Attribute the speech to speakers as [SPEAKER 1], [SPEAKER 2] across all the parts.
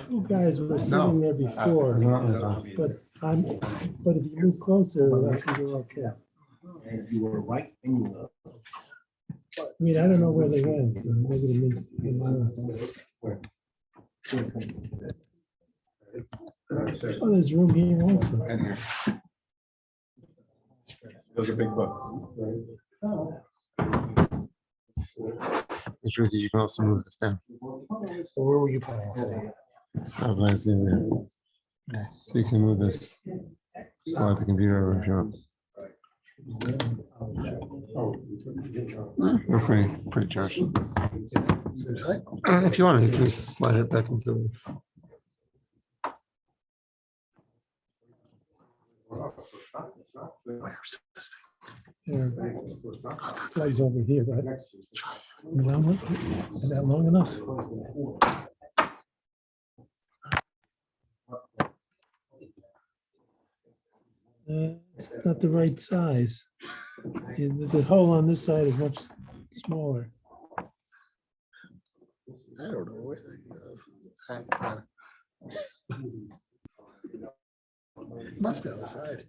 [SPEAKER 1] Two guys were sitting there before, but if you move closer, I think you're okay.
[SPEAKER 2] And if you were right, then you were.
[SPEAKER 1] I mean, I don't know where they went. Maybe oh, there's room here also.
[SPEAKER 3] And here. Those are big books.
[SPEAKER 4] The truth is, you can also move this down.
[SPEAKER 1] Where were you planning today?
[SPEAKER 4] Otherwise, okay, so you can move this. Slide the computer over if you want. We're pretty charged. If you want, you can just slide it back into.
[SPEAKER 1] Flies over here, right? Is that long enough? It's not the right size. The hole on this side is much smaller.
[SPEAKER 4] I don't know where must be on the side.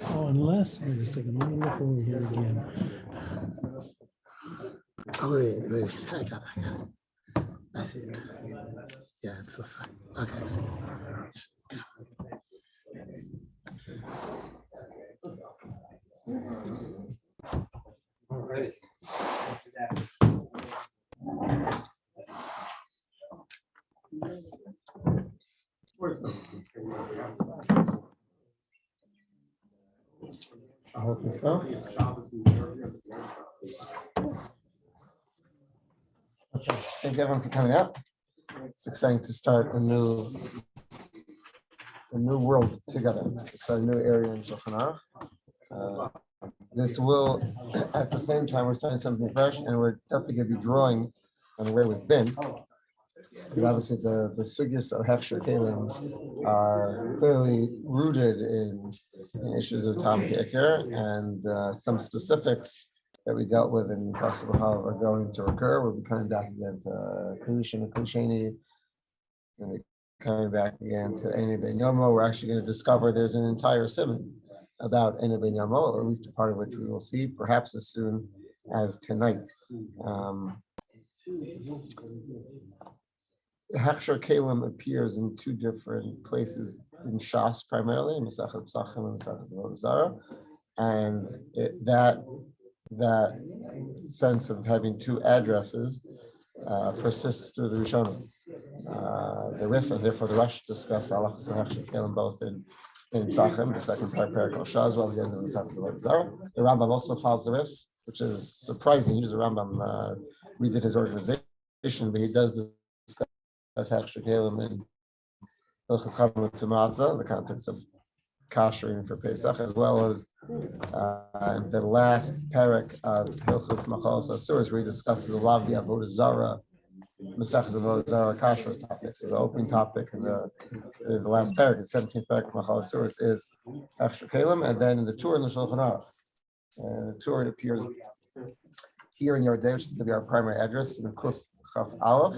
[SPEAKER 1] Oh, unless, wait a second, let me look over here again.
[SPEAKER 4] Oh, wait, I got it. I think. Yeah, it's this side. Okay.
[SPEAKER 3] Alrighty.
[SPEAKER 4] I hope so. Okay. Thank everyone for coming out. It's exciting to start a new world together. It's a new area in Shulchan Aruch. This will, at the same time, we're starting something fresh, and we're definitely going to be drawing on where we've been. Because obviously the sugyas of Hechsher Keilim are clearly rooted in issues of Tam Hechsher, and some specifics that we dealt with in Pasuk Halav are going to recur. We'll be coming back again to Kedushin and Kedushaini, and we're coming back again to Eini Ben Yomo. We're actually going to discover there's an entire simon about Eini Ben Yomo, or at least a part of which we will see, perhaps as soon as tonight. Hechsher Keilim appears in two different places in Shas, primarily in Masechet Pesachim and Masechet Avodah Zarah, and that sense of having two addresses persists through the Rishonim. The Rif, and therefore the Rosh discussed halachas of Hechsher Keilim both in Pesachim, the second parak of Shas, as well as the end of Masechet Avodah Zarah. The Rambam also follows the Rif, which is surprising. Usually the Rambam redid his organization, but he does discuss Hechsher Keilim in Hilchos Chametz U'Matzah, the context of kashering for Pesach, as well as the last parak of Hilchos Machalos Asuros, where he discusses a lot of the Avodah Zarah, Masechet Avodah Zarah kashrus topics. So the opening topic in the last parak, the 17th parak of Machalos Asuros, is Hechsher Keilim, and then in the tour in the Shulchan Aruch. The tour, it appears here in Yoreh, which is going to be our primary address, in Kuf Chaf Aleph.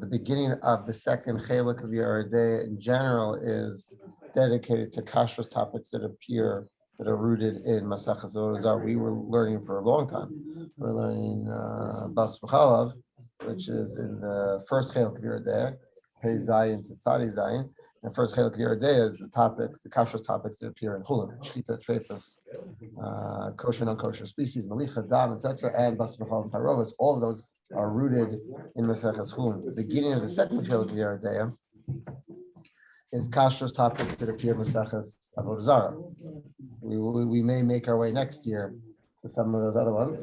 [SPEAKER 4] The beginning of the second Chelik of Yoreh in general is dedicated to kashrus topics that are rooted in Masechet Avodah Zarah. We were learning for a long time. We're learning Bas V'Chalav, which is in the first Chelik of Yoreh, Pei Zayin to Tzadi Zayin. The first Chelik of Yoreh is the kashrus topics that appear in Chulin, Shchita, Treifus, kosher, non-kosher species, Malicha, Dam, etc., and Bas V'Chalav Tarovas. All of those are rooted in Masechet Chulin. The beginning of the second Chelik of Yoreh is kashrus topics that appear in Masechet Avodah Zarah. We may make our way next year to some of those other ones.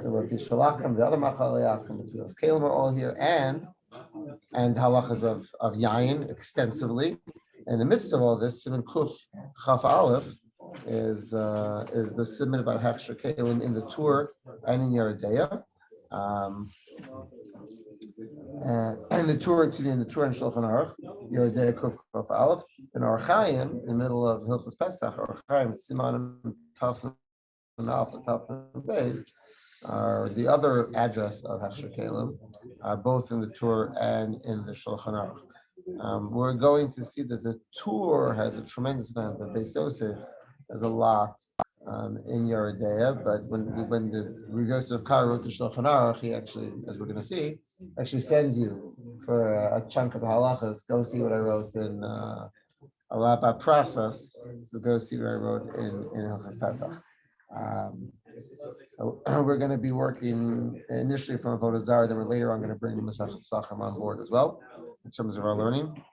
[SPEAKER 4] So the Shalachim, the other Machaleyachim, the Tfilas Keilim are all here, and halachas of Yayin extensively. In the midst of all this, Siman Kuf Chaf Aleph is the siman about Hechsher Keilim in the tour and in Yoreh. And the tour, in Shulchan Aruch, Yoreh Kuf Chaf Aleph, and Or Chaim in the middle of Hilchos Pesach, Or Chaim Siman Taf and Alpha, Taf, and Beis, are the other address of Hechsher Keilim, both in the Torah and in the Shulchan Aruch. We're going to see that the Torah has a tremendous amount. The Beis Yosef has a lot in Yoreh, but when the Yosef Kar wrote the Shulchan Aruch, he actually, as we're going to see, actually sends you for a chunk of the halachas. Go see what I wrote in a lot about process. So go see what I wrote in Hilchos Pesach. So we're going to be working initially from Avodah Zarah, then we're later on going to bring the Masechet Pesachim on board as well in terms of our learning.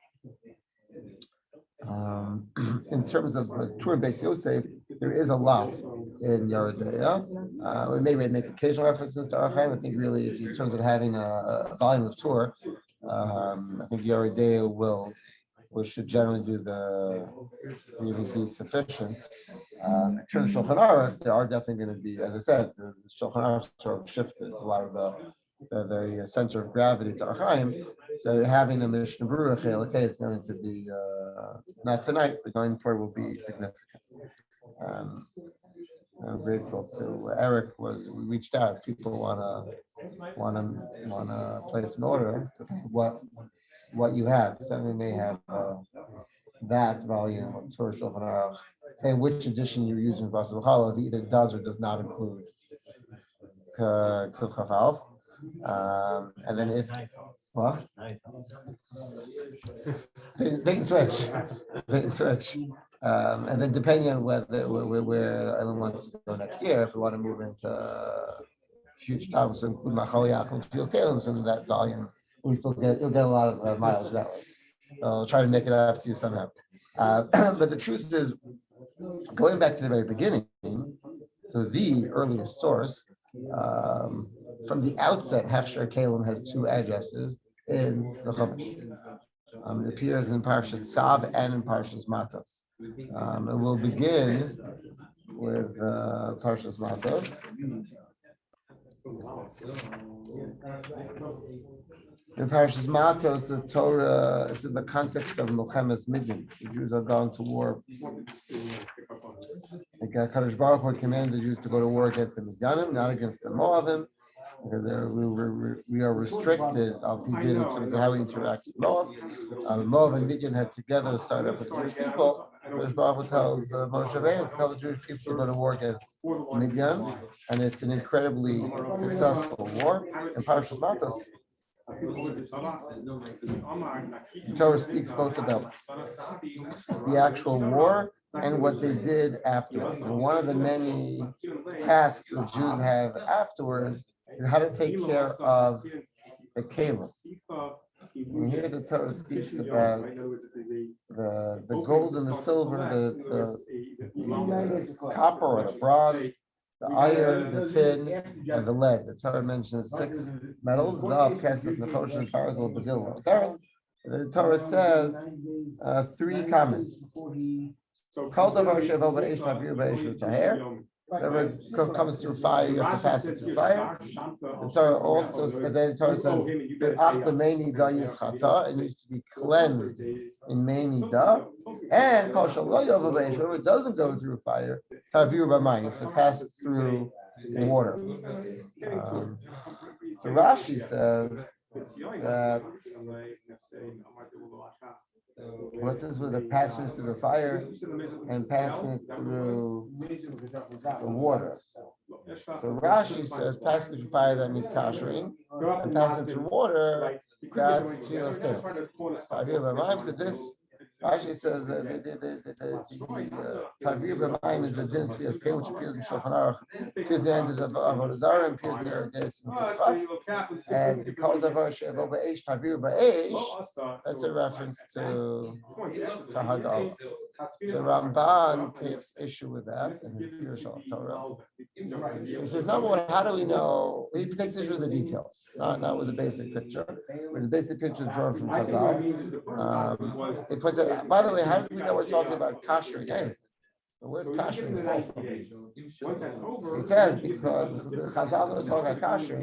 [SPEAKER 4] In terms of Torah and Beis Yosef, there is a lot in Yoreh. We may make occasional references to Archaim. I think really, if in terms of having a volume of Torah, I think Yoreh should generally really be sufficient. In terms of Shulchan Aruch, there are definitely going to be, as I said, the Shulchan Aruch sort of shifted a lot of the center of gravity to Archaim. So having a Mishnah Berurah, okay, it's going to be not tonight, but going forward will be significant. I'm grateful to Eric. We reached out. People want to place an order. What you have. Somebody may have that volume of Torah Shulchan Aruch. Say which edition you're using for Basa B'Chala, it either does or does not include Kuf Chaf Aleph. And then if what? They can switch. And then depending on where Ellen wants to go next year, if we want to move into future topics to include Machal Yaakov and Fields Keilim, so that volume you'll get a lot of mileage that way. I'll try to make it up to you somehow. But the truth is, going back to the very beginning, so the earliest source, from the outset, Hechsher Keilim has two addresses in the Chumash. It appears in Parshas Tzav and in Parshas Matos. And we'll begin with Parshas Matos. In Parshas Matos, the Torah is in the context of Milchemes Midyan. The Jews are going to war. Kadosh Baruch Hu commanded the Jews to go to war against the Midyanim, not against the Moabim, because we are restricted in terms of how we interact with Moab. Moab and Midyan had together started up with the Jewish people. Kadosh Baruch Hu tells Moshe Rabbeinu to tell the Jewish people to go to war against Midyan, and it's an incredibly successful war. In Parshas Matos, the Torah speaks both about the actual war and what they did afterwards. And one of the many tasks the Jews have afterwards is how to take care of the Keilim. And here the Torah speaks about the gold and the silver, the copper or the bronze, the iron, the tin, and the lead. The Torah mentions 6 metals: Zav, Kesef, Nechoshen, Barzil, Begil, and the Torah says 3 comments. Whatever comes through fire, you have to pass it through fire. The Torah also, and then the Torah says, it needs to be cleansed in Meinidah. And whatever doesn't go through fire, you have to pass it through water. So Rashi says that what's this with the passing through the fire and passing it through the water? So Rashi says passing through fire, that means kashering, and passing through water, that's tefillas kelim. So this Rashi says that the Tavir b'mayim is the din tefillas kelim, which appears in Shulchan Aruch, appears in the end of Avodah Zarah, and appears in Yoreh, and the Kol Davar She'avo Ba'esh Tavir Ba'esh, that's a reference to Haggalah. The Ramban takes issue with that in his Pirush Torah. He says, number one, how do we know? He takes issue with the details, not with the basic picture. When the basic picture is drawn from Chazal, it puts it. By the way, how do we know we're talking about kasher again? The word kasher in the he says because the Chazal was talking about kasher,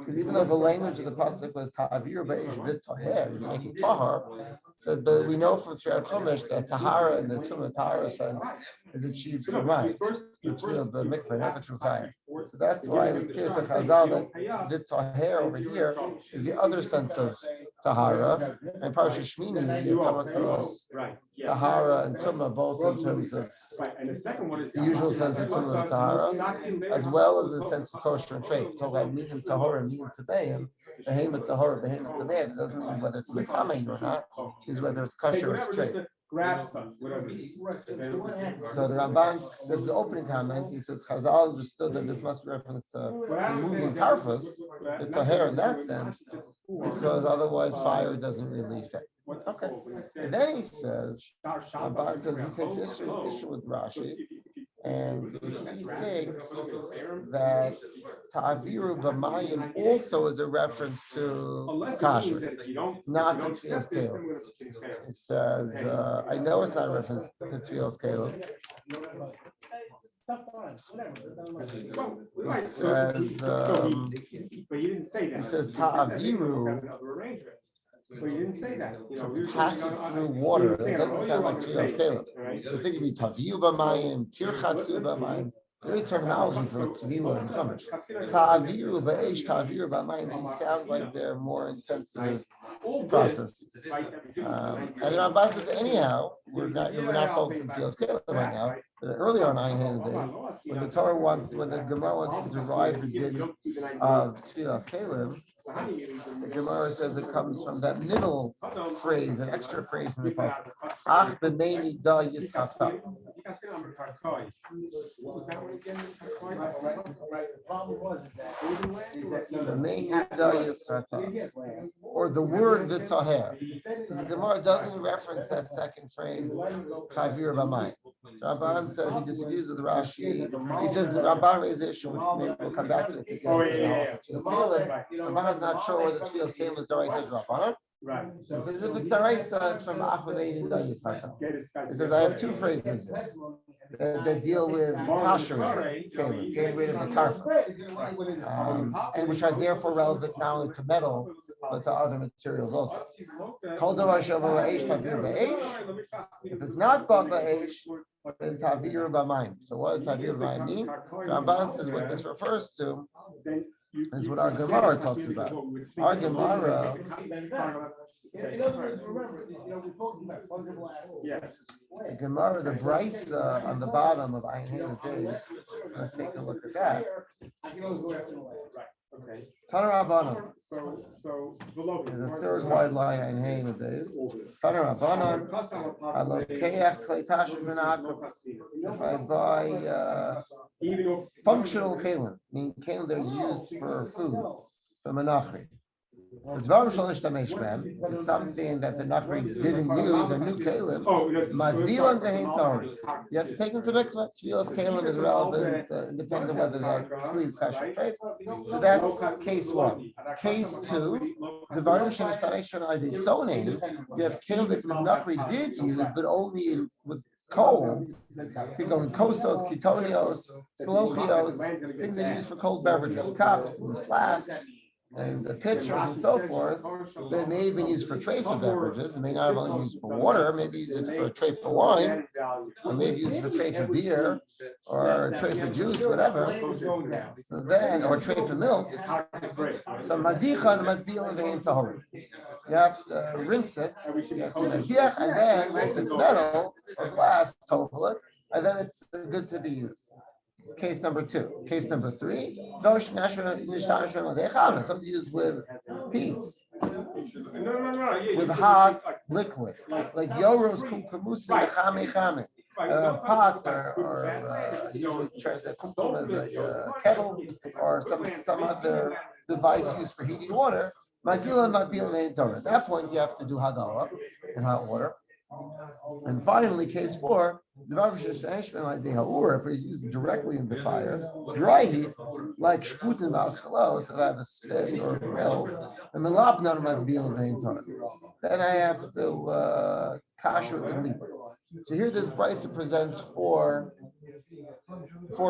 [SPEAKER 4] because even though the language of the pasuk was ta'avir ba'esh v'toher, you're making tahar, said, but we know from throughout Chumash that tahara in the Tumah tahara sense is achieved through mayim, through the mikveh, never through fire. So that's why it was clear to Chazal that the taher over here is the other sense of tahara, and Parsha Shmini you come across tahara and tumah both in terms of the usual sense of tumah and tahara, as well as the sense of kosher and trade. Talk about minim tahora and minim tabeim, behemoth tahora, behemoth tabeim. It doesn't mean whether it's metamein or not, it means whether it's kosher or it's trade.
[SPEAKER 2] Grab stuff, whatever.
[SPEAKER 4] So the Ramban says the opening comment. He says Chazal understood that this must be reference to removing tarfus, the taher in that sense, because otherwise fire doesn't really fit. Okay. And then he says, Ramban says he takes issue with Rashi, and he thinks that ta'aviru b'mayim also is a reference to kasher, not to tefillas keilim. It says, I know it's not a reference to tefillas keilim. It says,
[SPEAKER 2] but you didn't say that.
[SPEAKER 4] It says ta'aviru.
[SPEAKER 2] But you didn't say that.
[SPEAKER 4] Passing through water. That doesn't sound like tefillas keilim. You think it'd be taviu b'mayim, tirchatzu b'mayim. There is terminology for tefillah and chumash. Ta'aviru b'eish, ta'aviru b'mayim. These sound like they're more intensive processes. And the Ramban says, anyhow, we're not focusing on tefillas keilim right now. But earlier on Ayin days, when the Torah when the Gemara wants to derive the din of tefillas keilim, the Gemara says it comes from that middle phrase, an extra phrase in the pasuk. Ach b'meini da yischata. B'meini da yischata. Or the word v'taher. So the Gemara doesn't reference that second phrase, kavir b'mayim. Ramban says he disagrees with Rashi. He says the Ramban raised the issue, which maybe we'll come back to if we get to Ramban is not sure whether tefillas keilim is daraisa or rabbanan.
[SPEAKER 2] Right.
[SPEAKER 4] So he says if it's daraisa, it's from achvadeini da yischata. He says I have two phrases that deal with kosher keilim, getting rid of the tarfus, and which are therefore relevant not only to metal but to other materials also. If it's not bought ba'esh, then tavir b'mayim. So what does tavir b'mayim mean? Ramban says what this refers to is what our Gemara talks about. Our Gemara. The Gemara, the Brisa on the bottom of Ayin Days. Let's take a look at that.
[SPEAKER 2] Okay.
[SPEAKER 4] Tanarabanan.
[SPEAKER 2] So
[SPEAKER 4] the third wide line Ayin Haim Days. Tanarabanan. Alokeach kleitash v'na'akum. If I buy functional keilim, meaning keilim they're used for food, for menachri. It's something that the Nachri didn't use, a new Keilim. You have to take them to mikveh. Tefillas Keilim is relevant, independent of whether that includes kasher faith. So that's case one. Case two, the I did so name. You have Keilim that the Nachri did use, but only with cold. You go in kosos, ketonios, slochios, things that are used for cold beverages, cups and flasks. And the pitchers and so forth, they may have been used for tray for beverages. They may not have only been used for water, maybe use it for a tray for wine, or maybe use it for tray for beer, or a tray for juice, whatever. So then, or tray for milk. So madicha and madbil and vein tahor. You have to rinse it, you have to madiach, and then if it's metal or glass, total it, and then it's good to be used. Case number two. Case number three, something used with heat, with hot liquid, like Yoreh's kumkamusa chame. Pots are usually kumkum as a kettle or some other device used for heating water. At that point, you have to do hagala in hot water. And finally, case four, if it's used directly in the fire, dry heat, like shputin v'askalos, if I have a spit or a grill, and then I have to kasher and leave. So here this Brisa presents four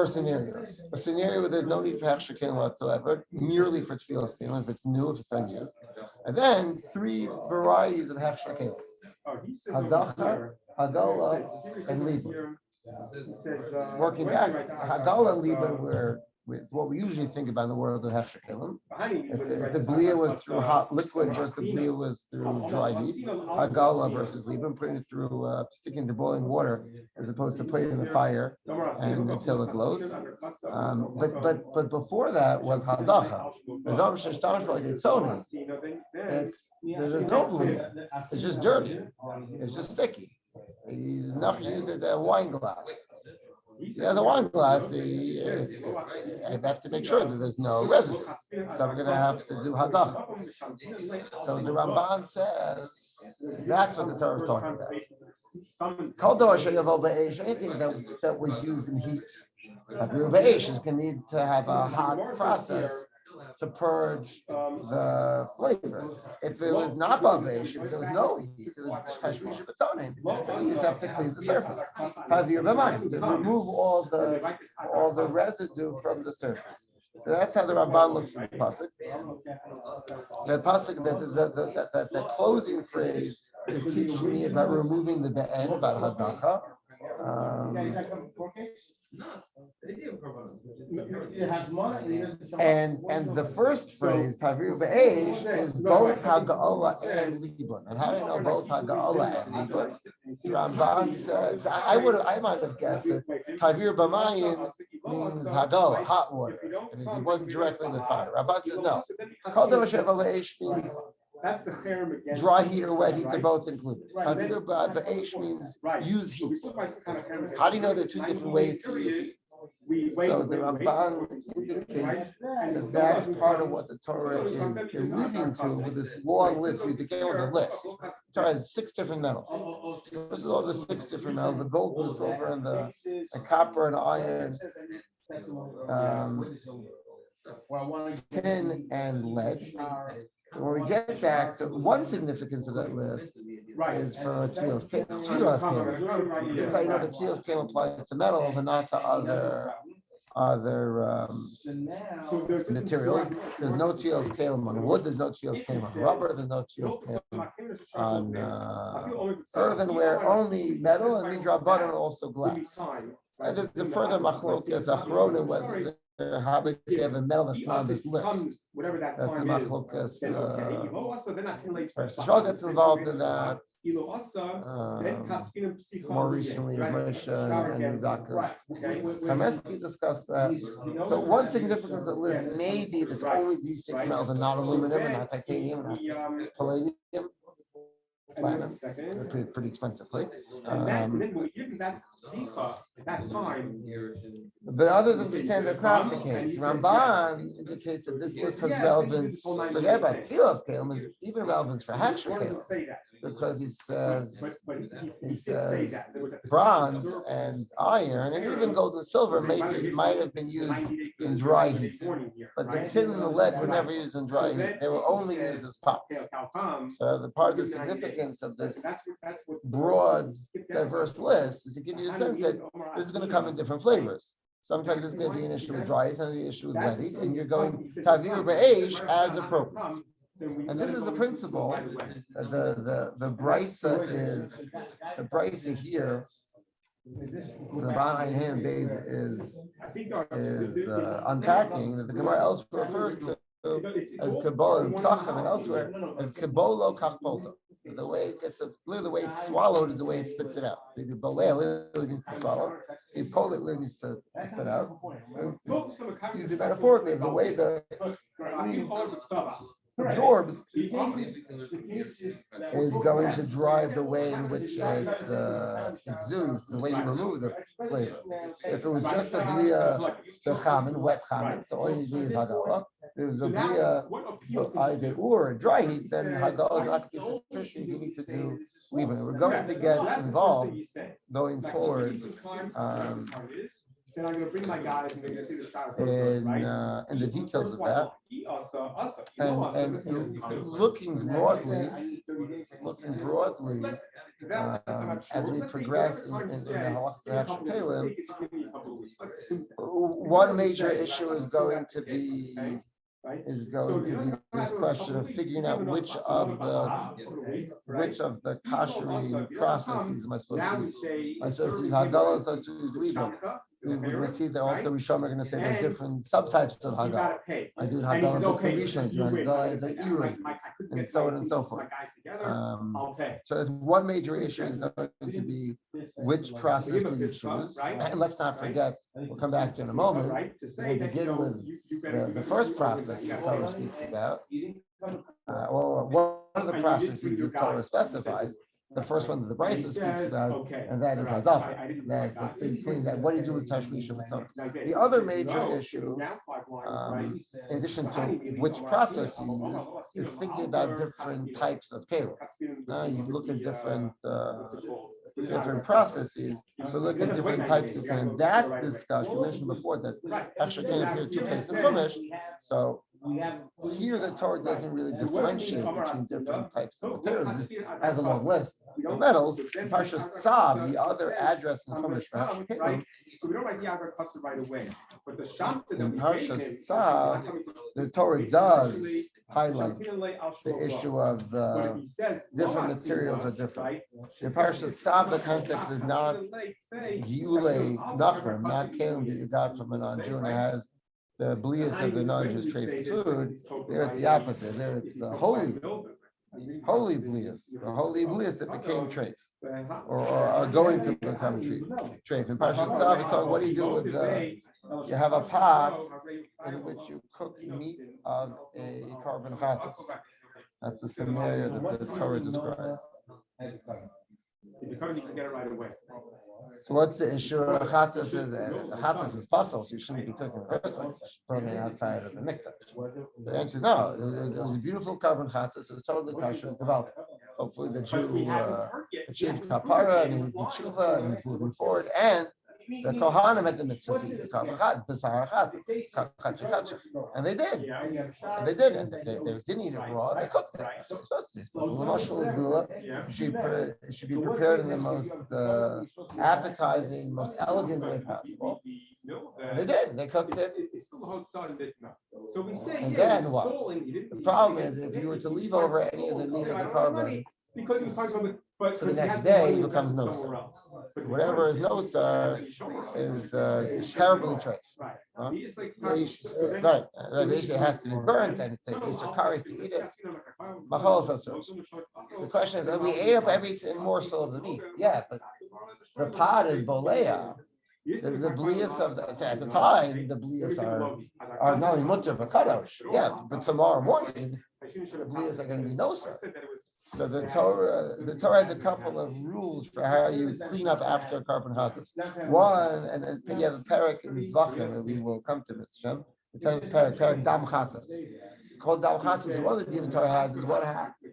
[SPEAKER 4] scenarios. A scenario where there's no need for Hechsher Keilim whatsoever, merely for tefillas Keilim, if it's new, if it's unused. And then three varieties of Hechsher Keilim. Hadacha, Hagala, and Libra.
[SPEAKER 2] He says,
[SPEAKER 4] working back, Hagala Liban, where what we usually think about in the world of Hechsher Keilim. If the Deah was through hot liquid versus the Deah was through dry heat, Hagala versus Liban, putting it through sticking to boiling water as opposed to putting it in the fire and until it glows. But before that was Hadacha. There's no blue. It's just dirty. It's just sticky. He's not using a wine glass. He has a wine glass. I have to make sure that there's no residue. So we're going to have to do hadacha. So the Ramban says that's what the Torah is talking about. Kol dor sheyavo be'esh, anything that was used in heat. Be'esh is going to need to have a hot process to purge the flavor. If it was not babesh, if there was no heat, it was tashmish b'tzonim, you just have to clean the surface. Tavir b'mayim, to remove all the residue from the surface. So that's how the Ramban looks at the pasuk. The pasuk, the closing phrase is teaching me about removing the be'en, about hadacha. And the first phrase, Tavir Be'esh, is both Haga'ola and Liban. And how do you know both Haga'ola and Liban? Ramban says, I might have guessed that Tavir B'mayim means Haga'ola, hot water. And it wasn't directly in the fire. Ramban says no. Kol Dor Sheva Be'esh means
[SPEAKER 2] that's the cherem against
[SPEAKER 4] dry heat or wet heat, they're both included. Tavir Be'esh means use heat. How do you know there are two different ways to use heat? So the Ramban indicates that that's part of what the Torah is alluding to with this long list. We began with a list. The Torah has 6 different metals. This is all the 6 different metals: the gold, the silver, and the copper and iron, tin and lead. So when we get back, so one significance of that list is for tefillas. Tefillas. This I know that tefillas can apply to metals and not to other materials. There's no tefillas Keilim on wood. There's no tefillas Keilim on rubber. There's no tefillas Keilim on earthenware. Only metal, and midrabanan also glass. And there's the further machlokas achronim whether how if you have a metal that's not on this list. That's the machlokas. Shal gets involved in that. More recently, Moshe and Zakov. Kameski discussed that. So one significance of the list may be that only these 6 metals are not aluminum and not titanium and not palladium. Platinum, pretty expensive plate. But others understand that's not the case. Ramban indicates that this list has relevance. Forget about tefillas Keilim, is even relevance for Hechsher Keilim, because he says bronze and iron and even gold and silver might have been used in dry heat, but the tin and the lead were never used in dry heat. They were only used as pots. So the part of the significance of this broad, diverse list is to give you a sense that this is going to come in different flavors. Sometimes it's going to be an issue with dry heat, sometimes an issue with wet heat, and you're going Tavir Be'esh as appropriate. And this is the principle. The brisa here, the behind him is unpacking that the Gemara elsewhere refers to as Kabbalah and Sachem and elsewhere as Kabbalah Kachpolta. The way it gets the way it's swallowed is the way it spits it out. Maybe Boleh literally means to swallow. Maybe Polit literally means to spit out. Using metaphorically, the way the absorbs is going to drive the way in which it exudes, the way you remove the flavor. So if it was just a blia, the chamin, wet chamin, so all you need is hagala. If it was a blia, or dry heat, then hagala is not going to be sufficient. You need to do leaving. We're going to get involved going forward.
[SPEAKER 2] Then I'm going to bring my guys and they're going to see the stars
[SPEAKER 4] in the details of that, and looking broadly, as we progress in the halachas of Hechsher Keilim, one major issue is going to be
[SPEAKER 2] right?
[SPEAKER 4] is going to be this question of figuring out which of the kashering processes am I supposed to use. Am I supposed to use Haggalah? Am I supposed to use Libra? We're going to see that also Rishon are going to say there are different subtypes of Haggalah. I do Haggalah B'Rishon, I do Haggalah the Irui, and so on and so forth. So there's one major issue is going to be which process do you choose? And let's not forget, we'll come back to in a moment. We'll begin with the first process the Torah speaks about, or one of the processes the Torah specifies. The first one that the Brisa speaks about, and that is Hadafa. That's the thing between that. What do you do with Tashmishim and so on? The other major issue, in addition to which process you use, is thinking about different types of Keilim. You look at different processes, but look at different types of Keilim. That discussion, you mentioned before that Hechsher came here two places in Chumash, so here the Torah doesn't really differentiate between different types of materials. It has a long list of metals. In Parshas Tzav, the other address in Chumash for Hechsher Keilim,
[SPEAKER 2] so we don't write the address cluster right away. But the shop
[SPEAKER 4] in Parshas Tzav, the Torah does highlight the issue of different materials are different. In Parshas Tzav, the context is not Giulei Nachrim, not Keilim that you got from a non-Jew, and it has the blias of the non-Jews trade for food. There it's the opposite. There it's holy blias, or holy blias that became traits, or are going to become traits. In Parashat Tzav, it's what do you do with you have a pot in which you cook meat of a carbon chatas. That's a scenario that the Torah describes.
[SPEAKER 2] If you come, you can get it right away.
[SPEAKER 4] So what's the issue? The chatas is puzzle, so you shouldn't be cooking in the first place. You should burn it outside of the mikdash. The answer is no. It was a beautiful carbon chatas. It was totally kosher. It was developed. Hopefully the Jew achieved kapara and he did tshuva and he's moving forward. And the Kohanim had the mitzvah to eat the carbon chatas, b'sar chatas, and they did. And they did. And they didn't eat it raw. They cooked it. That's what it's supposed to be. It should be prepared in the most appetizing, most elegant way possible. And they did. They cooked it.
[SPEAKER 2] So we say,
[SPEAKER 4] and then what? The problem is if you were to leave over any of the meat of the carbon,
[SPEAKER 2] because he was talking about, but
[SPEAKER 4] so the next day it becomes nosar. Whatever is nosar is terribly traced.
[SPEAKER 2] Right.
[SPEAKER 4] Right. It has to be burnt, and it's a isakari to eat it. The question is, we ate up every morsel of the meat. Yeah, but the pot is bolea. The blias of at the time, the blias are not only mutter but kadosh. Yeah, but tomorrow morning, the blias are going to be nosar. So the Torah has a couple of rules for how you clean up after carbon chatas. One, and then you have a parak in Zvachim, and we will come to this. The parak dam chatas. Called dam chatas. One of the Torah has is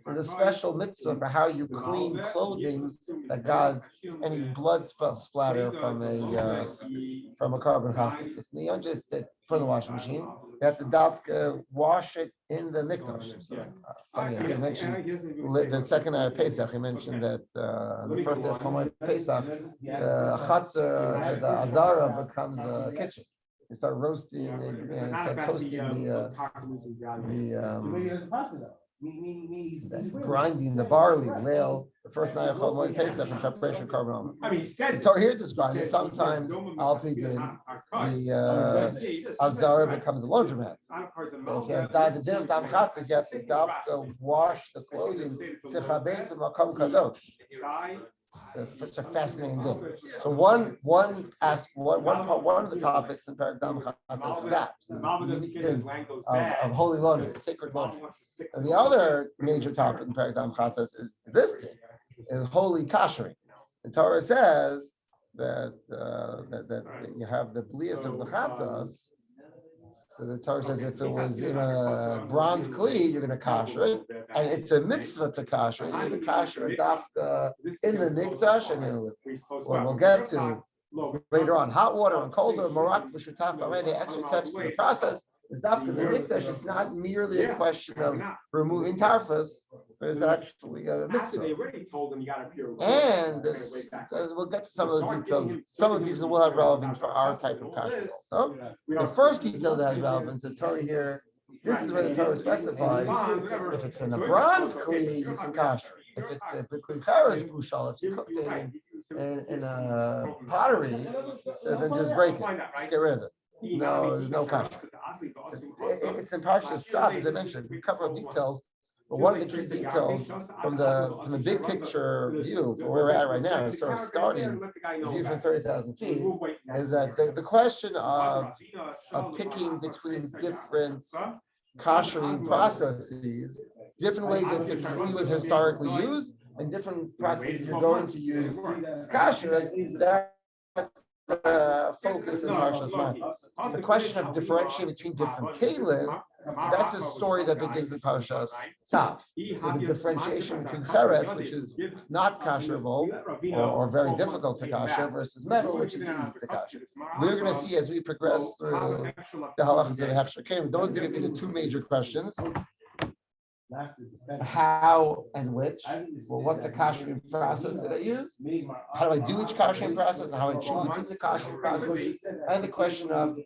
[SPEAKER 4] is a special mitzvah for how you clean clothing that got any blood splatter from a carbon chatas. You don't just put in the washing machine. You have to wash it in the mikdash. Funny, I didn't mention the second night of Pesach. I mentioned that the first day of Chomoy Pesach, the Hechsher, the Azara becomes a kitchen. You start roasting, you start toasting grinding the barley, leil, the first night of Chomoy Pesach in preparation for carbon.
[SPEAKER 2] I mean, he says
[SPEAKER 4] the Torah here describes it. Sometimes Al Pidin, the Azara becomes a laundromat. If you have the din of dam chatas, you have to wash the clothing to chabes makom kadosh. It's a fascinating thing. So one of the topics in Parak Dam Chatas is that of holy laundry, sacred laundry. And the other major topic in Parak Dam Chatas is this thing, is holy kashering. The Torah says that you have the blias of the chatas. So the Torah says if it was in a bronze kli, you're going to kasher it, and it's a mitzvah to kasher it. You're going to kasher it dafka in the mikdash, and we'll get to later on. Hot water and cold water, marak v'shutaf. The extra steps in the process is dafka the mikdash. It's not merely a question of removing tarfas, but it's actually a mitzvah. And we'll get to some of the details. Some of these will have relevance for our type of kasher. So the first detail that has relevance, the Torah here This is where the Torah specifies if it's in a bronze kli, you can kasher. If it's a kli charas bushal, if you cooked it in a pottery, so then just break it, just get rid of it. No kasher. It's in Parshas Tzav, as I mentioned, a couple of details. But one of the key details from the big picture view for where we're at right now, sort of starting the view from 30,000 feet, is that the question of picking between different koshering processes, different ways that the kli was historically used, and different processes you're going to use to kasher, that's the focus in Parshas Matos. The question of differentiating between different Keilim, that's a story that begins in Parshas Tzav, with the differentiation between cheres, which is not kasherable or very difficult to kasher, versus metal, which is easy to kasher. We're going to see as we progress through the halachas of the Hechsher Keilim, those are going to be the two major questions. How and which? Well, what's the kashering process that I use? How do I do each kashering process? And how I choose the kashering process? And the question of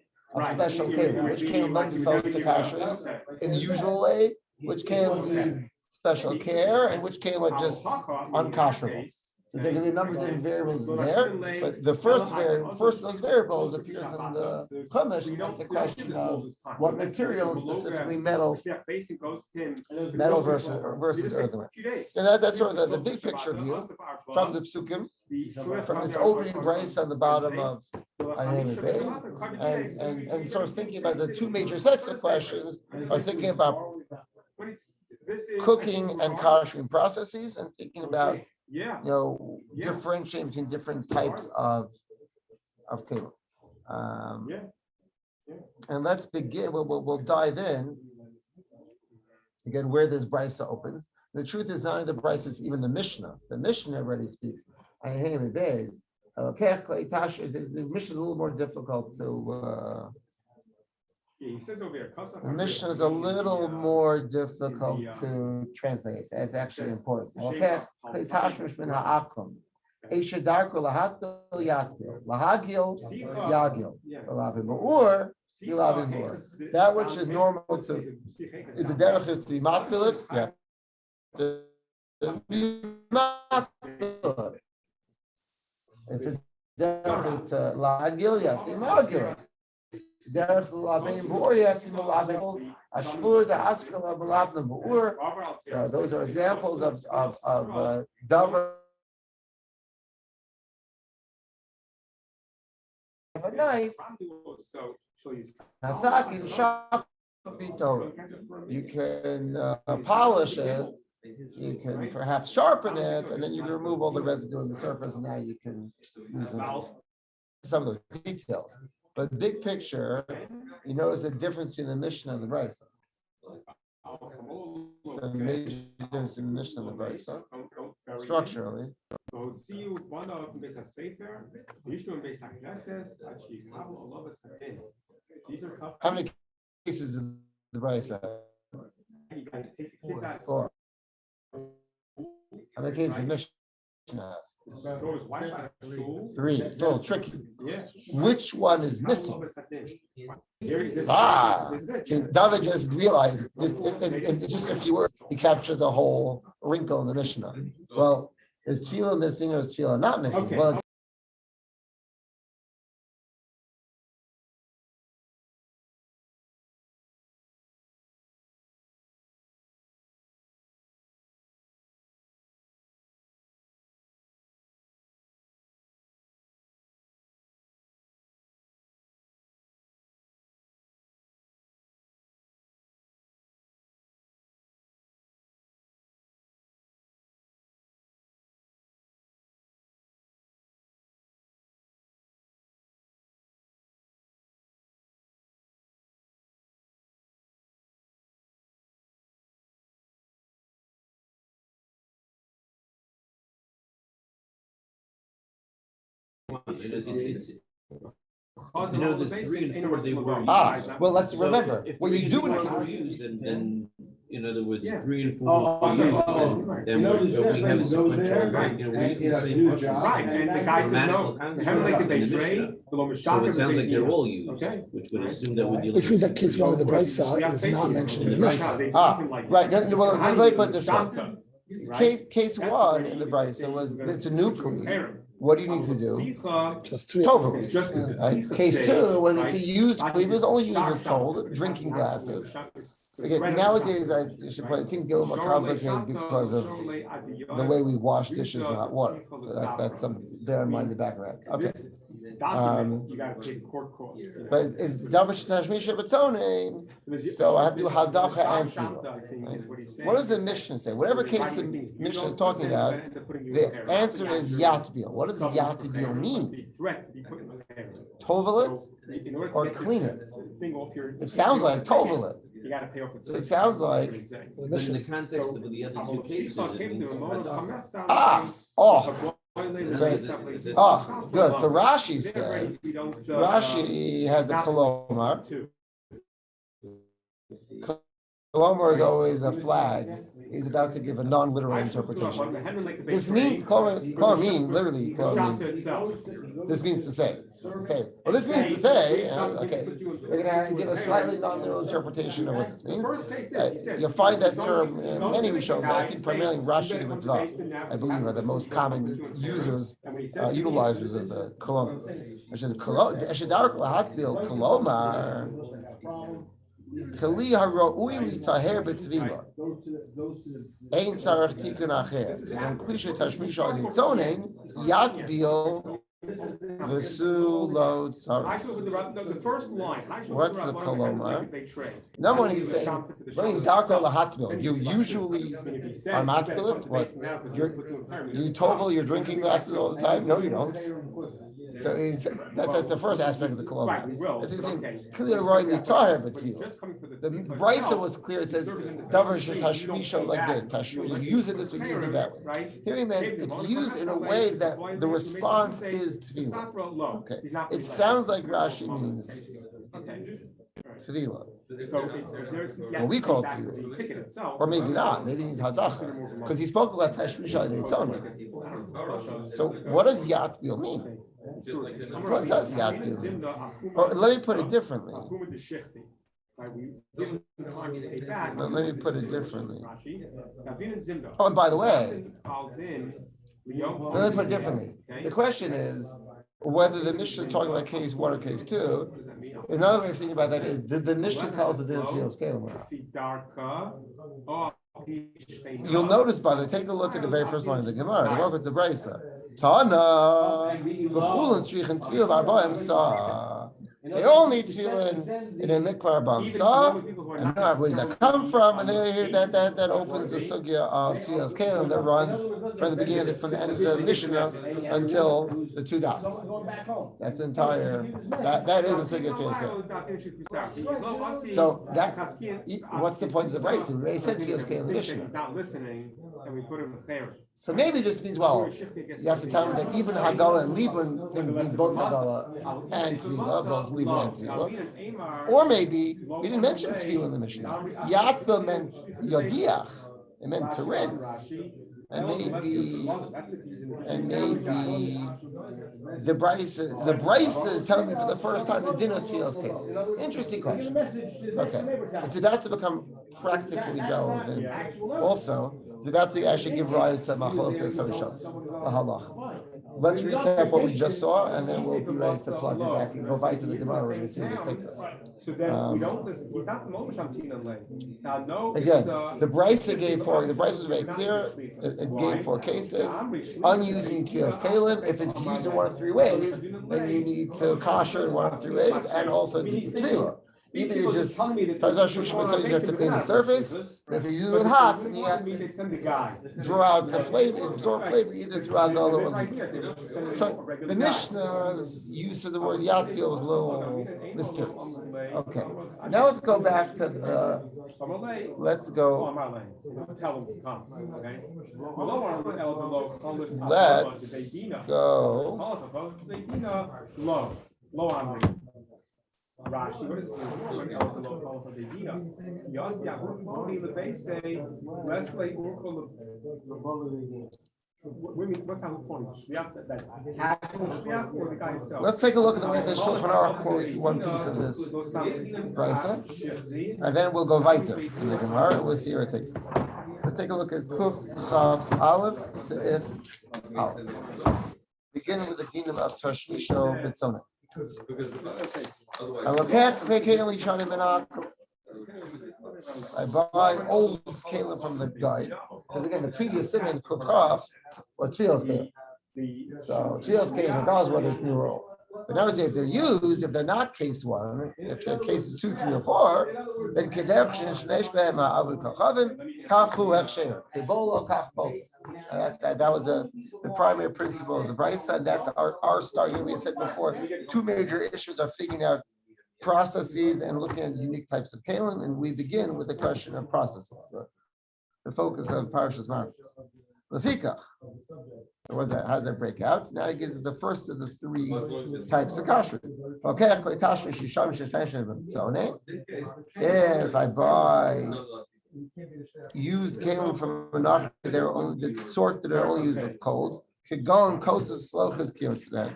[SPEAKER 4] special keilim. Which keilim lend themselves to kashering in the usual way? Which keilim need special care? And which keilim are just unkosherable? So there are going to be a number of different variables there, but the first of those variables appears in the Chumash, and that's the question of what material, specifically metal versus earthenware. And that's sort of the big picture view from the psukim, from this opening brace on the bottom of Ayim Beis, and sort of thinking about the two major sets of questions are thinking about cooking and koshering processes, and thinking about differentiating between different types of keilim. And let's begin. We'll dive in again where this brisa opens. The truth is not only the brisa, it's even the Mishnah. The Mishnah already speaks. The Mishnah is a little more difficult to.
[SPEAKER 2] He says over here,
[SPEAKER 4] The Mishnah is a little more difficult to translate. It's actually important. That which is normal to the derech is to be matbilit. Yeah. To be matbilit. If it's derech to lahagil, you have to be matbilit. Those are examples of davar of a knife. You can polish it, you can perhaps sharpen it, and then you can remove all the residue on the surface, and now you can use some of those details. But big picture, you notice the difference between the Mishnah and the Brisa. The major difference in the Mishnah and the Brisa, structurally. How many cases of the Brisa? 4. How many cases of the Mishnah? 3. It's a little tricky. Which one is missing? See, David just realized in just a few words, he captured the whole wrinkle in the Mishnah. Well, is tefillah missing or is tefillah not missing? Well, it's
[SPEAKER 3] the 3 and 4 they were
[SPEAKER 4] well, let's remember
[SPEAKER 3] if
[SPEAKER 4] what you do in
[SPEAKER 3] used, then in other words,
[SPEAKER 2] Yeah.
[SPEAKER 3] 3 and 4,
[SPEAKER 2] Oh,
[SPEAKER 3] then
[SPEAKER 2] right.
[SPEAKER 3] we have a sequential, right? We're using the same Russians.
[SPEAKER 2] Right, and the guy says no.
[SPEAKER 3] Grammatical
[SPEAKER 2] Heavenly
[SPEAKER 3] construct
[SPEAKER 2] they
[SPEAKER 3] in the
[SPEAKER 2] trade,
[SPEAKER 3] Mishnah.
[SPEAKER 2] below
[SPEAKER 3] So it sounds like they're all used,
[SPEAKER 2] Okay.
[SPEAKER 3] which would assume that we're dealing
[SPEAKER 5] Which means
[SPEAKER 3] with
[SPEAKER 5] that case one of the Brisa is not mentioned in the Mishnah.
[SPEAKER 4] Right, well, let me put it this way. Case one in the Brisa was, it's a new Keilim. What do you need to do?
[SPEAKER 5] Just three.
[SPEAKER 4] Tovel. Right? Case two, when it's a used Keilim, it's only used with cold, drinking glasses. Again, nowadays, I should probably think get a little more complicated because of the way we wash dishes in hot water. So that's something to bear in mind the background. Okay.
[SPEAKER 2] You gotta pay the court costs.
[SPEAKER 4] But it's Davish Tashmisha Batzonin, so I have to do Hadacha and Tefillah. What does the Mishnah say? Whatever case the Mishnah is talking about, the answer is Yatbil. What does Yatbil mean? Tovel it or clean it? It sounds like tovel it.
[SPEAKER 2] You gotta pay off the.
[SPEAKER 4] So it sounds like
[SPEAKER 3] But in the context of the other two cases, it means
[SPEAKER 4] good. So Rashi says, Rashi has a kolomar. Kolomar is always a flag. He's about to give a non-literal interpretation. This means, kolomar means, literally, kolomar means, this means to say. Well, this means to say, okay, we're going to give a slightly non-literal interpretation of what this means. You'll find that term in many Rishonim, but I think primarily Rashi and Mitzvah, I believe, are the most common users, utilizers of the kolomar. Which is Eshedar Lahatbil kolomar. Keli haroui litaher b'tvila. Ein tzarech tikun acher. V'gam klisha tashmisha al yitzonen yatbil v'su lo tzarech.
[SPEAKER 2] The first line.
[SPEAKER 4] What's the kolomar? Number one, he's saying, darko lahatbil. You usually are matbilit. What? You tovel your drinking glasses all the time? No, you don't. So that's the first aspect of the kolomar. As he's saying, clear roy litaher b'tvila. The Brisa was clear. It says davar tashmisha like this. Tashmisha. You use it this way, use it that way. Here he meant it's used in a way that the response is tefillah. Okay. It sounds like Rashi means tefillah. Well, we call it tefillah, or maybe not. Maybe it means hadacha, because he spoke about tashmisha on its own. So what does yatbil mean? What does yatbil mean? Or let me put it differently. Let me put it differently. Oh, and by the way, let me put it differently. The question is whether the Mishnah is talking about case one or case two. Another way of thinking about that is, did the Mishnah tell us the din of Keilim or not? You'll notice take a look at the very first line of the Gemara. The work with the Brisa. Tana, v'chulin shvichin tefillah v'arbaim sa. They all need tefillin in a mikvah bamsa, and not where that come from. And then that opens the sugya of tefillas Keilim that runs from the beginning from the end of the Mishnah until the two dots. That's entire. That is the sugya of tefillas Keilim. So what's the point of the Brisa? They said tefillas Keilim in the Mishnah.
[SPEAKER 2] He's not listening, and we put him in the
[SPEAKER 4] So maybe it just means, well, you have to tell me that even Hagala and Liban means both Hagala and Tefillah, both Liban and Tefillah. Or maybe we didn't mention Tefillah in the Mishnah. Yatbil meant Yodiach, it meant to rinse. And maybe the Brisa is telling me for the first time the dinner feels Keilim. Interesting question. Okay, it's about to become practically relevant. Also, it's about to actually give rise to Machlokas Harishon. Let's recap what we just saw, and then we'll be ready to plug it back and go back to the Gemara and see where this takes us.
[SPEAKER 2] So then we don't listen. He's not the Moshe Amtina lane. Now, no.
[SPEAKER 4] Again, the Brisa gave four. The Brisa was very clear. It gave 4 cases. Unusing tefillas Keilim. If it's used in one of 3 ways, then you need to kosher in one of 3 ways, and also tefillah. Either you just you have to clean the surface. If you use it with hot, then you have to draw out the flavor, absorb flavor either through Hagala or Liban. So the Mishnah's use of the word Yatbil was a little mysterious. Okay, now let's go back to the. Let's go. Let's go.
[SPEAKER 2] Rashi, what is this? What else below the Deah? Yossi Abukhoni Lebei say Leslie Urkol. What's our point? Shliach that Shliach or the guy himself?
[SPEAKER 4] Let's take a look at the way the Shulchan Aruch quotes one piece of this brisa, and then we'll go weiter in the Gemara and we'll see where it takes us. Let's take a look at Kuf Chav Aleph Seif Aleph. Beginning with the kingdom of Tashmisho B'Tzonah. I buy old Keilim from the guy. Because again, the previous simon Kuf Chav was Tfilas Keilim. So Tfilas Keilim, regardless whether it's new or old. But now if they're used, if they're not case 1, if they're cases 2, 3, or 4, then Kederch Shnesh Behem Ha'avu Kachavim Kachu Hechsher Kibolo Kachbol. That was the primary principle of the Brisa, and that's our starting. We had said before, 2 major issues are figuring out processes and looking at unique types of Keilim, and we begin with the question of processes, the focus of Parashas Matos. Lefikach. How does that break out? Now he gives the first of the 3 types of kashrut. If I buy used Keilim from another, they're only the sort that are only used with cold, could go and coast of slochas kiyot today.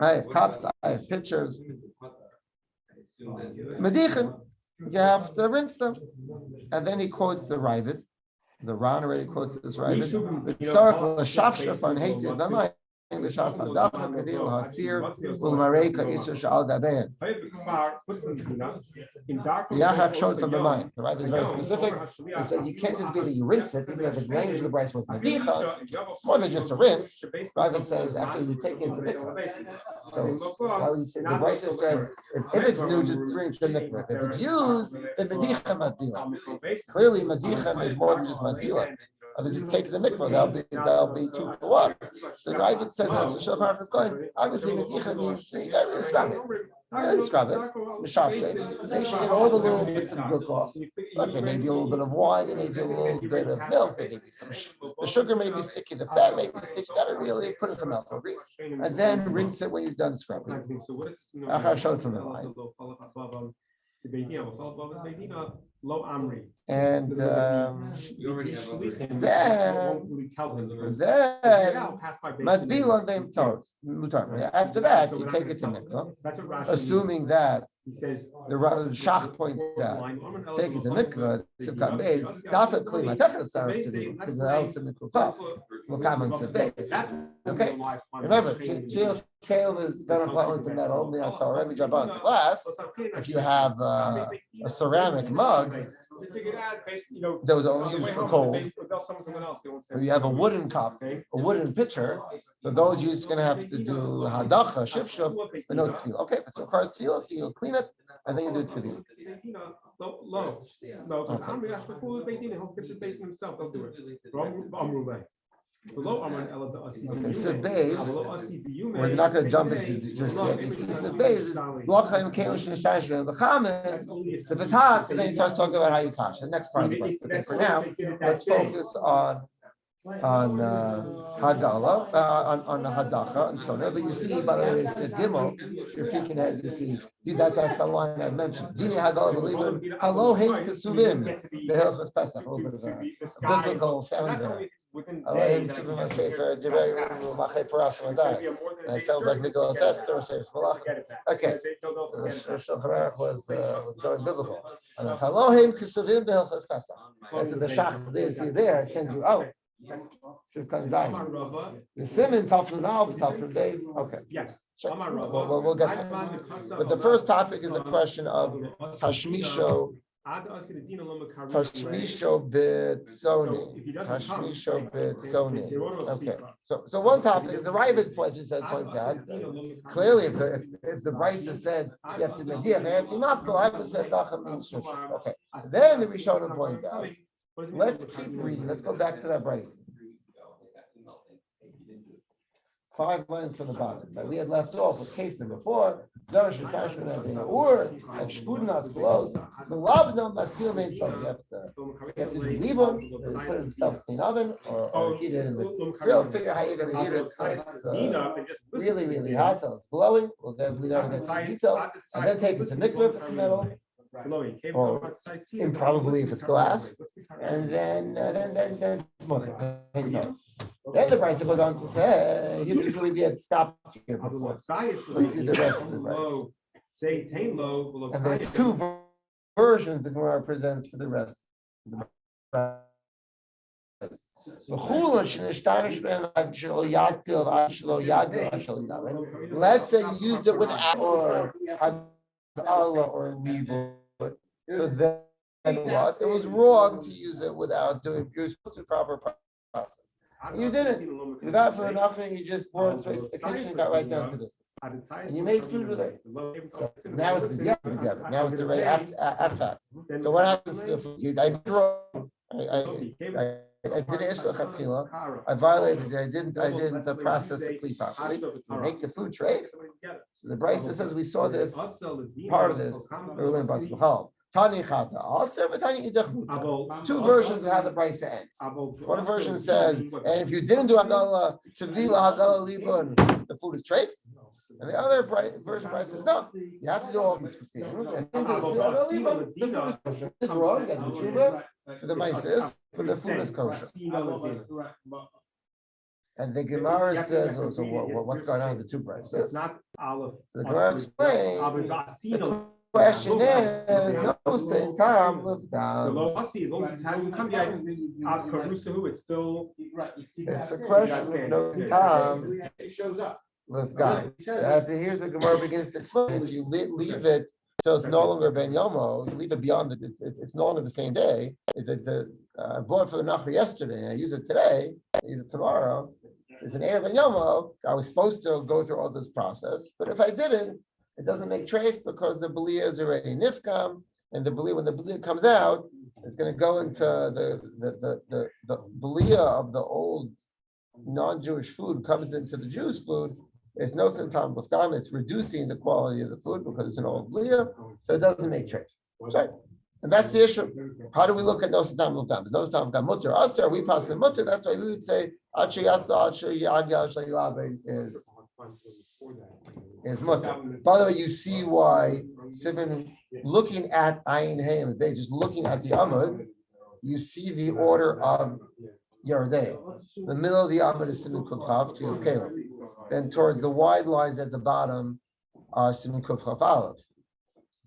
[SPEAKER 4] I have cups, I have pitchers. Medichin, you have to rinse them. And then he quotes the Ravid. The Ron already quotes this Ravid. Yahak showed from the mind. The Ravid is very specific. It says you can't just be that you rinse it, even if the language of the Bryce was medicha, more than just a rinse. Ravid says after you take it to mikvah. So the Bryce says if it's new, just bring it to mikvah. If it's used, then medicha matila. Clearly, medicha is more than just matila. Or they just take it to mikvah, they'll be 2 for 1. So the Ravid says that's the Shulchan Aruch is going. Obviously, medicha means you got to scrub it. Scrub it, they should get all the little bits of gook off. Look, there may be a little bit of wine, there may be a little bit of milk, there may be some, the sugar may be sticky, the fat may be sticky. You got to really put in some alcohol grease, and then rinse it when you're done scrubbing. I showed from the line. And then Madvil on them toes. After that, you take it to mikvah, assuming that the Shach points out, take it to mikvah. Sivkat beis, dafet klima techas sarv to do because the else in mikvah will come on beis. Okay, remember, Tfilas Keilim is done applying to metal. Every drabban to glass. If you have a ceramic mug, that was only used for cold. So you have a wooden cup, a wooden pitcher. So those you're just going to have to do hadacha, shifshuf, but no tefillah. Okay, but it requires tefillah, so you'll clean it, and then you do tefillah. Okay, Siv Beis, we're not going to jump into just yet. You see, Siv Beis is Lochaim Keilim Shnesh B'Chamen. If it's hot, so then he starts talking about how you kash. The next part of the verse. Okay, for now, let's focus on Hadala, on the Hadacha, and so now that you see, by the way, Siv Gimel, you're peeking at, you see that's the line I mentioned. Dini Hadala B'Libim, Halohim Kesuvim, Behilchos Pesach, a little bit of a biblical sound there. Halohim Kesuvim Sefer Divrei Malchei Paras Madai. That sounds like Nicholas Esther or Sefer Malach. Okay, the Shulchan Aruch was going biblical. Halohim Kesuvim Behilchos Pesach. That's what the Shach is. You there, it sends you out. The Simon Tafel Alf Tafel Beis. Okay. Yes. Sure. We'll get there. But the first topic is a question of Tashmisho B'Tzoni. Okay. So one topic is the Ravid points out clearly if the Brisa said you have to Deah, you have to not go. I would say Dacha means Shusha. Okay. Then the Rishonim point out. Let's keep reading. Let's go back to that Brisa. 5 lines from the bottom. Right? We had left off with case number 4. Or like Shpudinas close. The labdom maskil made from. You have to leave them, put it in self-clean oven, or heat it in the grill. Figure how you're going to heat it so it's really, really hot till it's glowing. We'll get leave out some detail, and then take it to mikveh if it's metal, or improbably if it's glass, and then then the price goes on to say, here's where we had stopped here before. Let's see the rest of the price. And there are 2 versions that Gemara presents for the rest of the price. Let's say you used it with or Allah or Libur. So then what? It was wrong to use it without doing your proper process. You didn't. You got it for nothing. You just brought it straight to the kitchen and got right down to business. And you made food with it. So now it's together. Now it's already at fact. So what happens to the food? I did it. I violated it. I didn't process the kli properly. You make the food trays. So the Brisa says we saw this part of this. Tani chata also, but Tani idach. 2 versions of how the Brisa ends. One version says, and if you didn't do hagala tevila hagala libun, the food is treif. And the other version Brisa says, no, you have to do all these things. The food is wrong, and the tshuva for the maisis, for the food is kosher. And the Gemara says, so what's going on with the 2 Brises? So the Gemara explains. Question is, no same time live down. It's a question of no time live down. Here's the Gemara begins to explain. If you leave it so it's no longer ben yomo, you leave it beyond it. It's no longer the same day. I bought it for the nachar yesterday, and I use it today. I use it tomorrow. It's an erev ben yomo. I was supposed to go through all this process, but if I didn't, it doesn't make treif because the belia is already nifkam, and the belia, when the belia comes out, it's going to go into the belia of the old non-Jewish food comes into the Jewish food. There's no sentam b'chtam. It's reducing the quality of the food because it's an old belia, so it doesn't make treif. Right? And that's the issue. How do we look at no sentam b'chtam? No sentam b'chtam mutter aser. We pass the mutter. That's why we would say is mutter. By the way, you see why Simon looking at Ayin Hayim, just looking at the Amud, you see the order of Yoreh. The middle of the Amud is Simon Kuf Chav to his Keilim. Then towards the wide lines at the bottom are Simon Kuf Chav Aleph,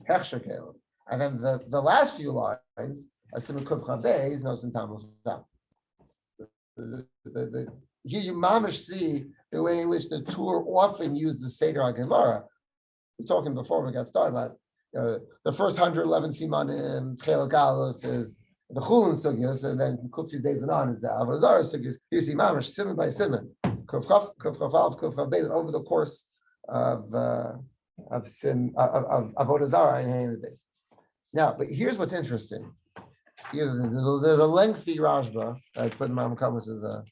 [SPEAKER 4] Hechsher Keilim. And then the last few lines are Simon Kuf Chav Beis, no Sintam L'Fam. Here you mamish see the way in which the Tur often use the Seder HaGemara. We're talking before we got started about the first 111 simanim, Chelak Aleph is the Chulin Sugyas, and then Kufyu Beis and on is the Avodah Sugyas. You see mamish simon by simon, Kuf Chaf Aleph, Kuf Chaf Beis over the course of Avodah Zarah and Hayim Beis. Now, but here's what's interesting. There's a lengthy Rashba. I put in my comments as a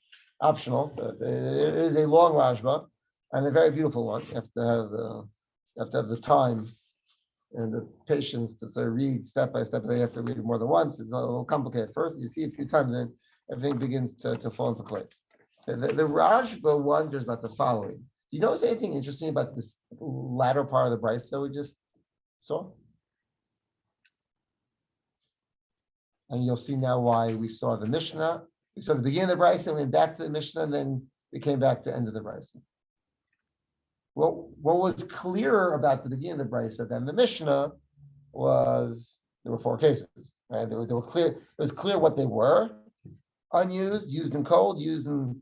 [SPEAKER 4] optional. It is a long Rashba and a very beautiful one. You have to have the time and the patience to sort of read step by step. They have to read it more than once. It's a little complicated first. You see a few times, and everything begins to fall into place. The Rashba wonders about the following. Do you notice anything interesting about this latter part of the Bryce that we just saw? And you'll see now why we saw the Mishnah. We saw the beginning of the Bryce and went back to the Mishnah, and then we came back to the end of the Bryce. Well, what was clearer about the beginning of the Bryce than the Mishnah was there were 4 cases. Right? They were clear. It was clear what they were: unused, used in cold, used in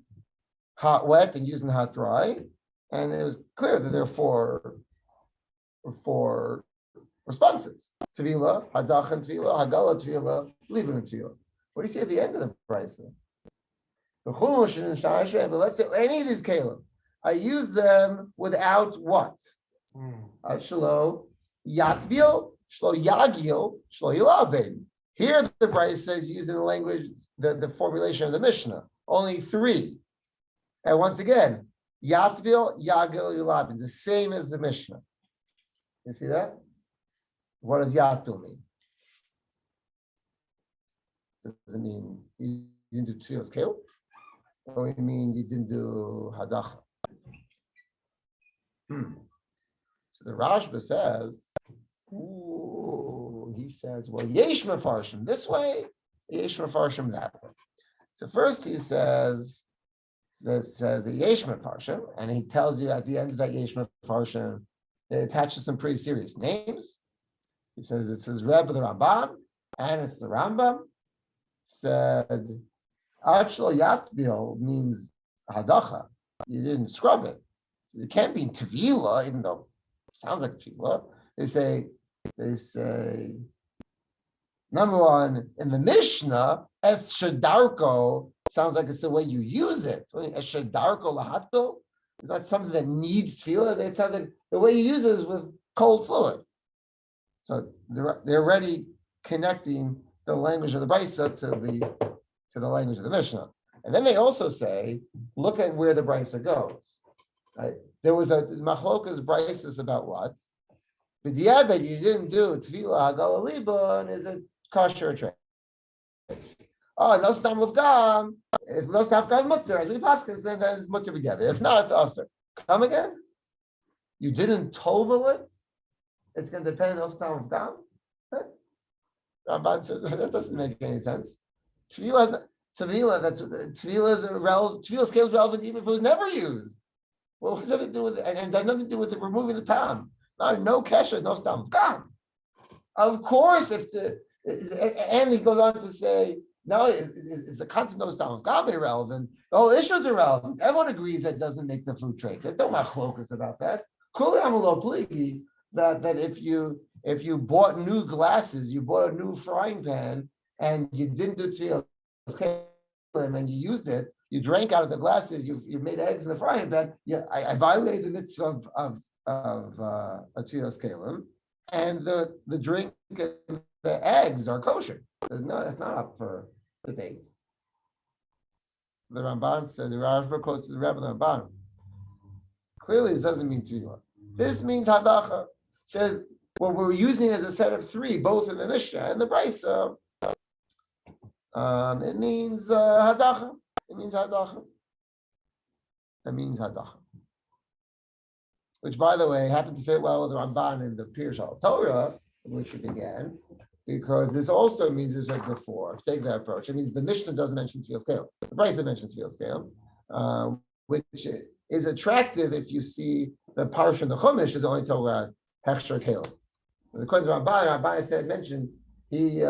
[SPEAKER 4] hot, wet, and used in hot, dry. And it was clear that there are four responses: Tvila, Hadachan Tvila, Hagala Tvila, Libun Tvila. What do you see at the end of the price? But let's say any of these Keilim, I use them without what? Shlo Yakbil, Shlo Yagil, Shlo Yilabin. Here the price says using the language, the formulation of the Mishnah, only 3. And once again, Yatbil, Yagil, Yulabin, the same as the Mishnah. You see that? What does Yatbil mean? Does it mean you didn't do Tfilas Keilim? Or it mean you didn't do Hadacha? So the Rashba says, he says, well, Yesh Mefarshim this way, Yesh Mefarshim that way. So first he says a Yesh Mefarshim, and he tells you at the end of that Yesh Mefarshim, it attaches some pretty serious names. He says it's his Rebbe the Ramban, and it's the Rambam. Said, Achlo Yatbil means Hadacha. You didn't scrub it. It can't be Tevila, even though it sounds like Tevila. They say, number one, in the Mishnah, Es Shadarko sounds like it's the way you use it. Es Shadarko Lahatbil is not something that needs Tefillah. It sounds like the way you use it is with cold fluid. So they're already connecting the language of the Brisa to the language of the Mishnah. And then they also say, look at where the Brisa goes. Right? There was a machlokas Brises about what? But the Deah that you didn't do Tefillah Hagal Libon is a kosher trade. Oh, no stam of gam. If no stam gam mutter, as we pass, then it's mutter together. If not, it's usher. Come again? You didn't tovel it? It's going to depend on no stam of gam? Ramban says that doesn't make any sense. Tefillah scale is relevant even if it was never used. What does it do with it? And it has nothing to do with removing the tam. No kesher, no stam. Gam. Of course, and he goes on to say, no, it's the concept of stam of gam irrelevant. The whole issue is irrelevant. Everyone agrees that doesn't make the food trade. There's no machlokas about that. Kuli amalo pligi, that if you bought new glasses, you bought a new frying pan, and you didn't do tefillah and you used it, you drank out of the glasses, you made eggs in the frying pan. Yeah, I violated the mitzvah of a tefillah Keilim, and the drink and the eggs are kosher. That's not up for debate. The Ramban said, the Rashba quotes the Rebbe the Ramban. Clearly, this doesn't mean tefillah. This means hadacha. Says what we're using as a set of three, both in the Mishnah and the Brisa. It means hadacha. It means hadacha. It means hadacha. Which, by the way, happens to fit well with the Ramban in the Pirush al Torah, which we began, because this also means, as I said before, take that approach. It means the Mishnah doesn't mention Tefillah Keilim. The Brisa mentions Tefillah Keilim, which is attractive if you see the parsha in the Chumash is only talking about Hechsher Keilim. According to Rabbi said, mentioned he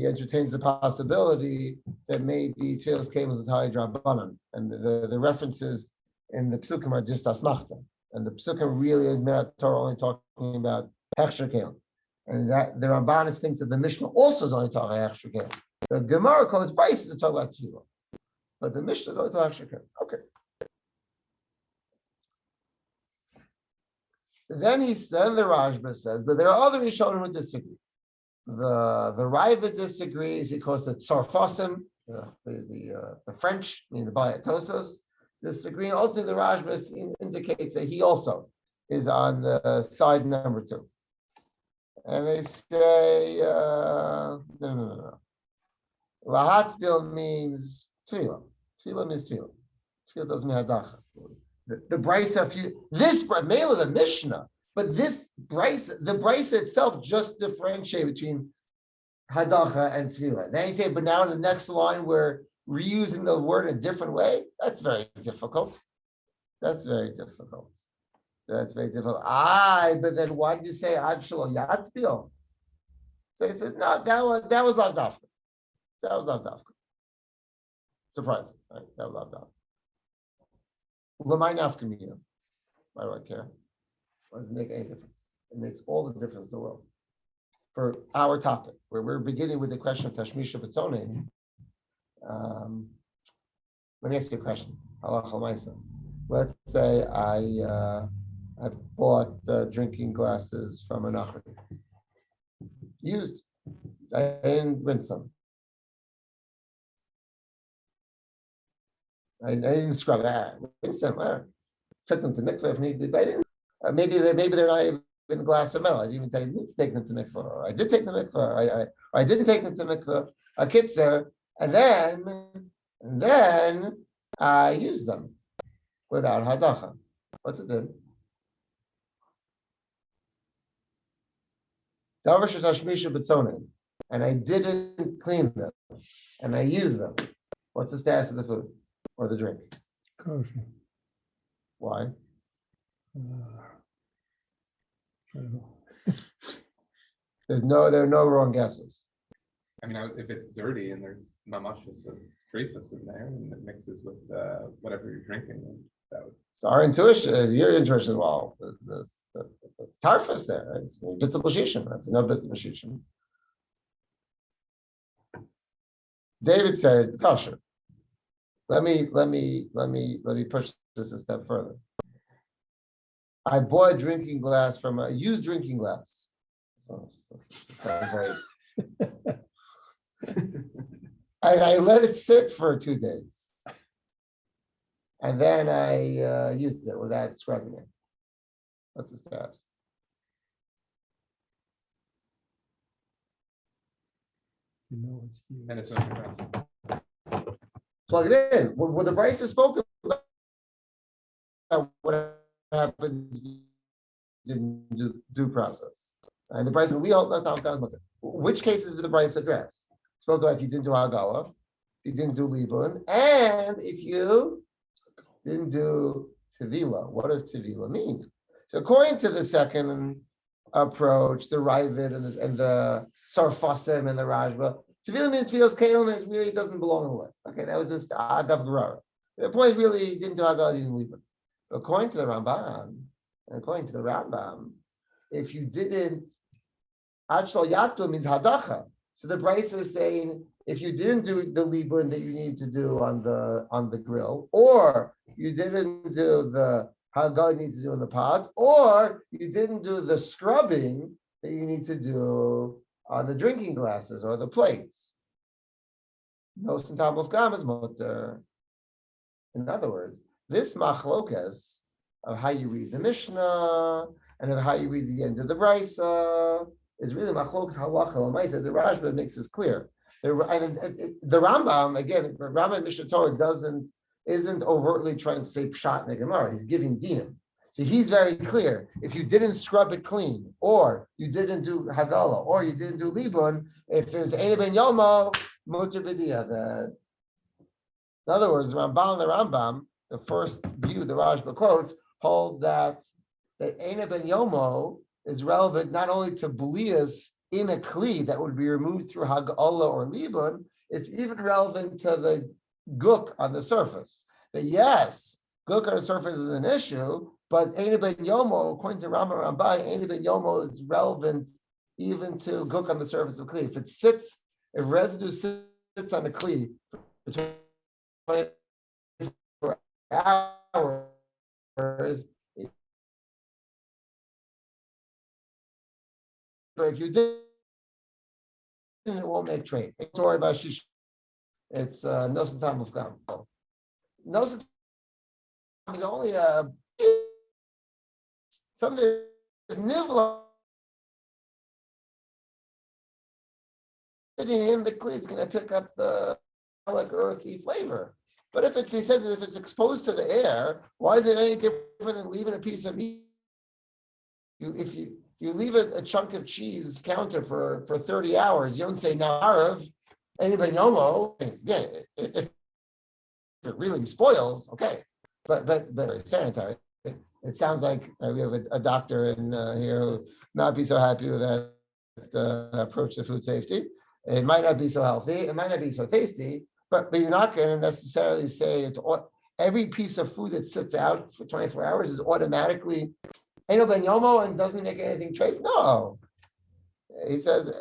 [SPEAKER 4] entertains the possibility that maybe Tefillah Keilim is entirely Drabanan, and the references in the Psukim are just Asmachta, and the Psukim really in Torah only talking about Hechsher Keilim, and that the Ramban thinks that the Mishnah also is only talking about Hechsher Keilim. The Gemara quotes Brisa to talk about Tefillah, but the Mishnah is only talking about Hechsher Keilim. Okay. Then the Rashba says, but there are other Rishonim who disagree. The Raiva disagrees because the Tzarfasim, the French, meaning the Bayatosos, disagree. Ultimately, the Rashba indicates that he also is on the side number two. And they say, no. Lahatbil means Tefillah. Tefillah means Tefillah. Tefillah doesn't mean Hadacha. The Brisa, Mela the Mishnah, but this Brisa, the Brisa itself just differentiate between Hadacha and Tefillah. Then you say, but now in the next line we're reusing the word in a different way. That's very difficult. But then why did you say Ad Shelo Yatbil? So he said, no, that was Lav Dafka. Surprising, right? That was Lav Dafka. Why do I care? Why does it make any difference? It makes all the difference in the world. For our topic, where we're beginning with the question of Tashmisha B'tzonim, let me ask you a question. Let's say I bought drinking glasses from an Achri. Used. I didn't rinse them. I didn't scrub that. Took them to mikveh if need be, but I didn't. Maybe they're not even in a glass of milk. I didn't even tell you need to take them to mikveh. Or I did take them to mikveh. I didn't take them to mikveh. A kitzer, and then I used them without hadacha. What's it do? And I didn't clean them, and I used them. What's the status of the food or the drink?
[SPEAKER 1] Kosher.
[SPEAKER 4] Why?
[SPEAKER 1] I don't know.
[SPEAKER 4] There are no wrong guesses.
[SPEAKER 2] I mean, if it's dirty and there's mamashas of dreyfus in there and it mixes with whatever you're drinking, then that would.
[SPEAKER 4] So our intuition, your intuition, well, the tarfus there, it's bit of b'shishim, that's no bit of b'shishim. David said, kosher. Let me push this a step further. I bought a drinking glass from a used drinking glass. So, and I let it sit for 2 days. And then I used it without scrubbing it. What's the status?
[SPEAKER 1] You know it's you.
[SPEAKER 2] And it's not
[SPEAKER 4] Plug it in. When the Bryce spoke about what happens in due process. And the Bryce, we all that's not which cases did the Bryce address? Spoke about if you didn't do Hagala, if you didn't do Libun, and if you didn't do Tevila. What does Tevila mean? So according to the second approach, the Ravid and the Sarfasim and the Rajba, Tevila means feels Keilim, it really doesn't belong on the list. Okay, that was just Agav Gerara. The point really didn't do Hagala, didn't leave it. According to the Rambam, and according to the Rambam, if you didn't, Achal Yatul means Hadacha. So the Bryce is saying if you didn't do the libun that you need to do on the grill, or you didn't do the Hagala you need to do in the pot, or you didn't do the scrubbing that you need to do on the drinking glasses or the plates. No sintam of gam is mutter. In other words, this machlokas of how you read the Mishnah and of how you read the end of the Brisa is really machlokas halacha l'maisa. The Rashba makes this clear. The Rambam, again, Rambam Mishnah Torah isn't overtly trying to say pshat in the Gemara. He's giving dinim. So he's very clear. If you didn't scrub it clean, or you didn't do Hagala, or you didn't do Libun, if there's Eina ben Yomo, muter b'diavad. In other words, the Rambam, the first view the Rashba quotes, hold that Eina ben Yomo is relevant not only to Belias in a Kli that would be removed through Hagala or Libun, it's even relevant to the Guk on the surface. That yes, Guk on the surface is an issue, but Eina ben Yomo, according to Rambam Ramban, Eina ben Yomo is relevant even to Guk on the surface of Kli. If residue sits on the Kli between 24 hours, but if you didn't, it won't make trade. Don't worry about shish. It's no satam of gam. No satam is only something that's nivla sitting in the kli is going to pick up the like earthy flavor. But if he says if it's exposed to the air, why is it any different than leaving a piece of meat? If you leave a chunk of cheese counter for 30 hours, you don't say now Arav, anybody yomo. Again, if it really spoils, okay. But very sanitary. It sounds like we have a doctor in here who not be so happy with that approach to food safety. It might not be so healthy. It might not be so tasty. But you're not going to necessarily say it's every piece of food that sits out for 24 hours is automatically Eino ben Yomo and doesn't make anything treif. No, he says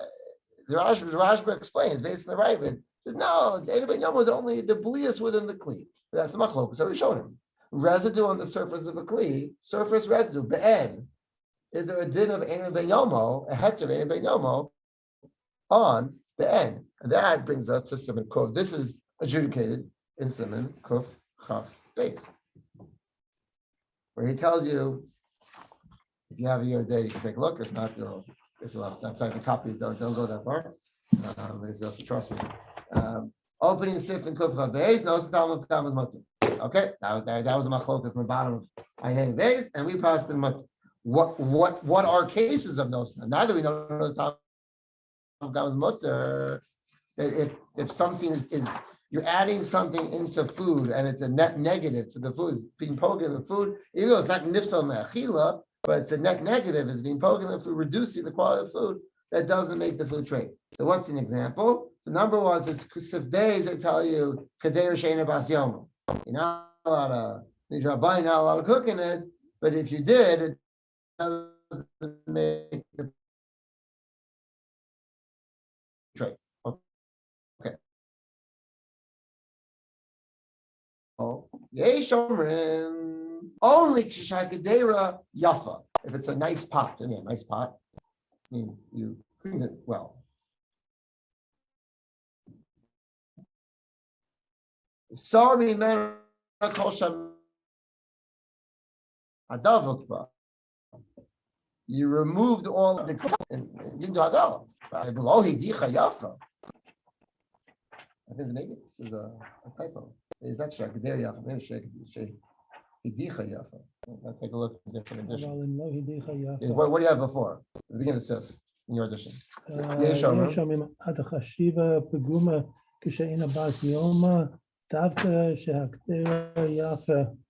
[SPEAKER 4] the Rashba explains based on the right. He says no, Eino ben Yomo is only the blias within the kli. That's the machlok. So we showed him residue on the surface of a kli, surface residue. Be'en, is there a din of Eino ben Yomo, a hechsher of Eino ben Yomo on the end? And that brings us to Siman Kuf. This is adjudicated in Siman Kuf Chaf Beis, where he tells you if you have a year day, you can take a look. If not, you'll. I'm sorry, the copies don't go that far. You have to trust me. Opening Sif and Kuf Beis, no Talmud Kamas Mutter. Okay, that was a machlokas in the bottom of Ayin Beis, and we passed in Mutter. What are cases of no? Now that we know those Talmud Kamas Mutter, if something is you're adding something into food and it's a net negative to the food, it's being poked in the food, even though it's not nifsal me'achila, but it's a net negative, it's being poked in the food, reducing the quality of food, that doesn't make the food trade. So what's an example? So number one is Kusif Beis, I tell you, Kadeir Sheina Bas Yoma. You're not allowed to cook in it, but if you did, it doesn't make the trade. Okay. Only Kshishakadera Yafa. If it's a nice pot, nice pot, I mean, you cleaned it well. Sorry, man. You removed all of the and you didn't do Hadalah. Below Hidicha Yafa. I think maybe this is a typo. It's not Shakaderi Yafa, maybe Hidicha Yafa. I'll take a look at the different edition. What do you have before? The beginning of the Sif, in your edition.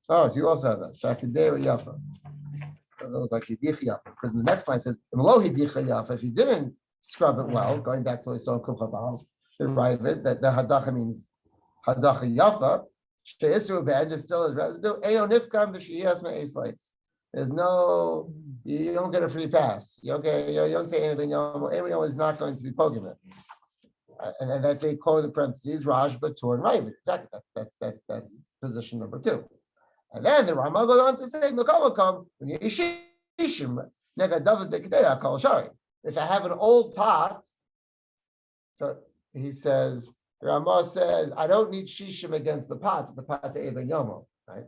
[SPEAKER 4] Oh, so you also have that. Shakaderi Yafa. So that was like Hidicha Yafa. Because the next line says, below Hidicha Yafa, if you didn't scrub it well, going back to what we saw in Kuchabal, the right of it, that the Hadacha means Hadacha Yafa. There's still is residue. There's no, you don't get a free pass. You don't say anything. Anyone is not going to be poking it. And that they call the parentheses Raj, Batur, and Ravid. Exactly. That's position number 2. And then the Rama goes on to say, if I have an old pot, so he says, the Rama says, I don't need shishim against the pot. The pot's Eben Yomo, right?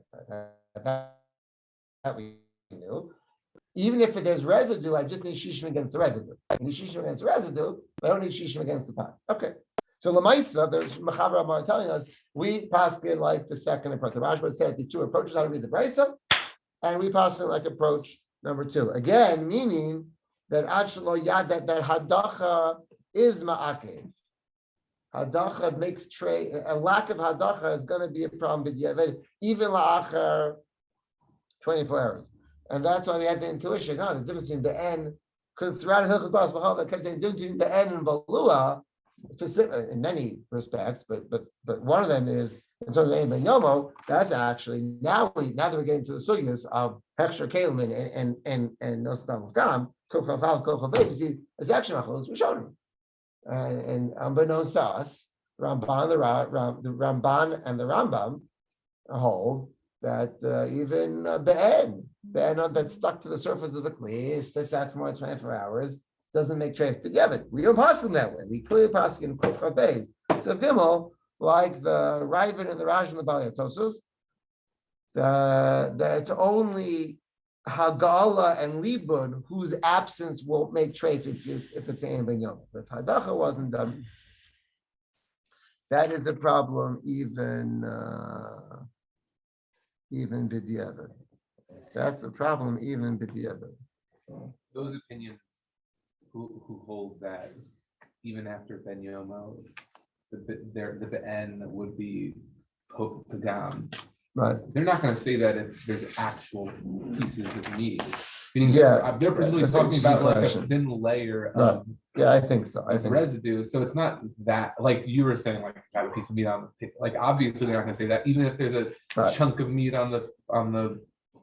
[SPEAKER 4] That we knew. Even if there's residue, I just need shishim against the residue. I need shishim against the residue, but I don't need shishim against the pot. Okay. So Lamaisa, there's Mechaber Amar telling us, we passed in like the second approach. The Rashba said the 2 approaches how to read the Brisa, and we passed in like approach number 2. Again, meaning that Achlo Yad, that Hadacha is Ma'akev. Hadacha makes trade. A lack of hadacha is going to be a problem with even la'achar 24 hours, and that's why we had the intuition. No, the difference between be'en, because throughout Hilchos Bas B'Chol, kept saying the difference between be'en and balua, specific in many respects, but one of them is in terms of Ein Ben Yomo. That's actually now that we're getting to the sugyas of Hechsher Keilim and Nosdam Gam Kochav Kochav Beis. It's actually Machlos Rishonim. And unbeknownst to us, the Ramban and the Rambam hold that even be'en that's stuck to the surface of a kli, stays out for more than 24 hours, doesn't make treif b'diavad. We don't pass them that way. We clearly pass in Kufa Beis. So Gimel, like the Ravid and the Raj and the Bali Tosos, that it's only Hagala and Libun whose absence won't make treif if it's Ein Ben Yom. If Hadacha wasn't done, that is a problem even b'diavad. That's a problem even b'diavad.
[SPEAKER 2] Those opinions who hold that even after Ben Yomo, the Be'en would be pagam.
[SPEAKER 4] Right.
[SPEAKER 2] They're not going to say that if there's actual pieces of meat.
[SPEAKER 4] Meaning
[SPEAKER 2] they're presumably talking about like a thin layer of
[SPEAKER 4] I think so. I think
[SPEAKER 2] residue. So it's not that, like you were saying, like have a piece of meat on the table. Like obviously they're not going to say that. Even if there's a chunk of meat on the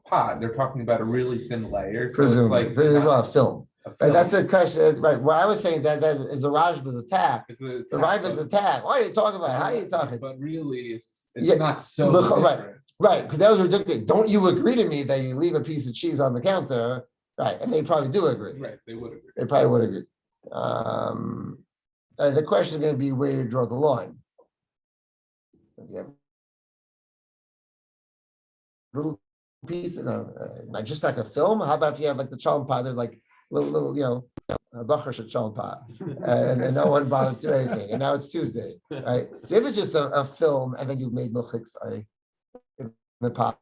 [SPEAKER 2] pot, they're talking about a really thin layer. So
[SPEAKER 4] presumably,
[SPEAKER 2] it's like
[SPEAKER 4] film. Right, that's a question. Right. What I was saying that is the Rajba's attack. The Rajba's attack. What are you talking about? How are you talking?
[SPEAKER 2] But really, it's not so different.
[SPEAKER 4] Right, because that was ridiculous. Don't you agree to me that you leave a piece of cheese on the counter? Right, and they probably do agree.
[SPEAKER 2] Right, they would agree.
[SPEAKER 4] They probably would agree. The question is going to be where you draw the line. little piece, just like a film. How about if you have like the chalm pot? There's like little, a bacher should chalm pot, and no one bothered to do anything. And now it's Tuesday, right? So if it's just a film, and then you've made milchiks in the pot.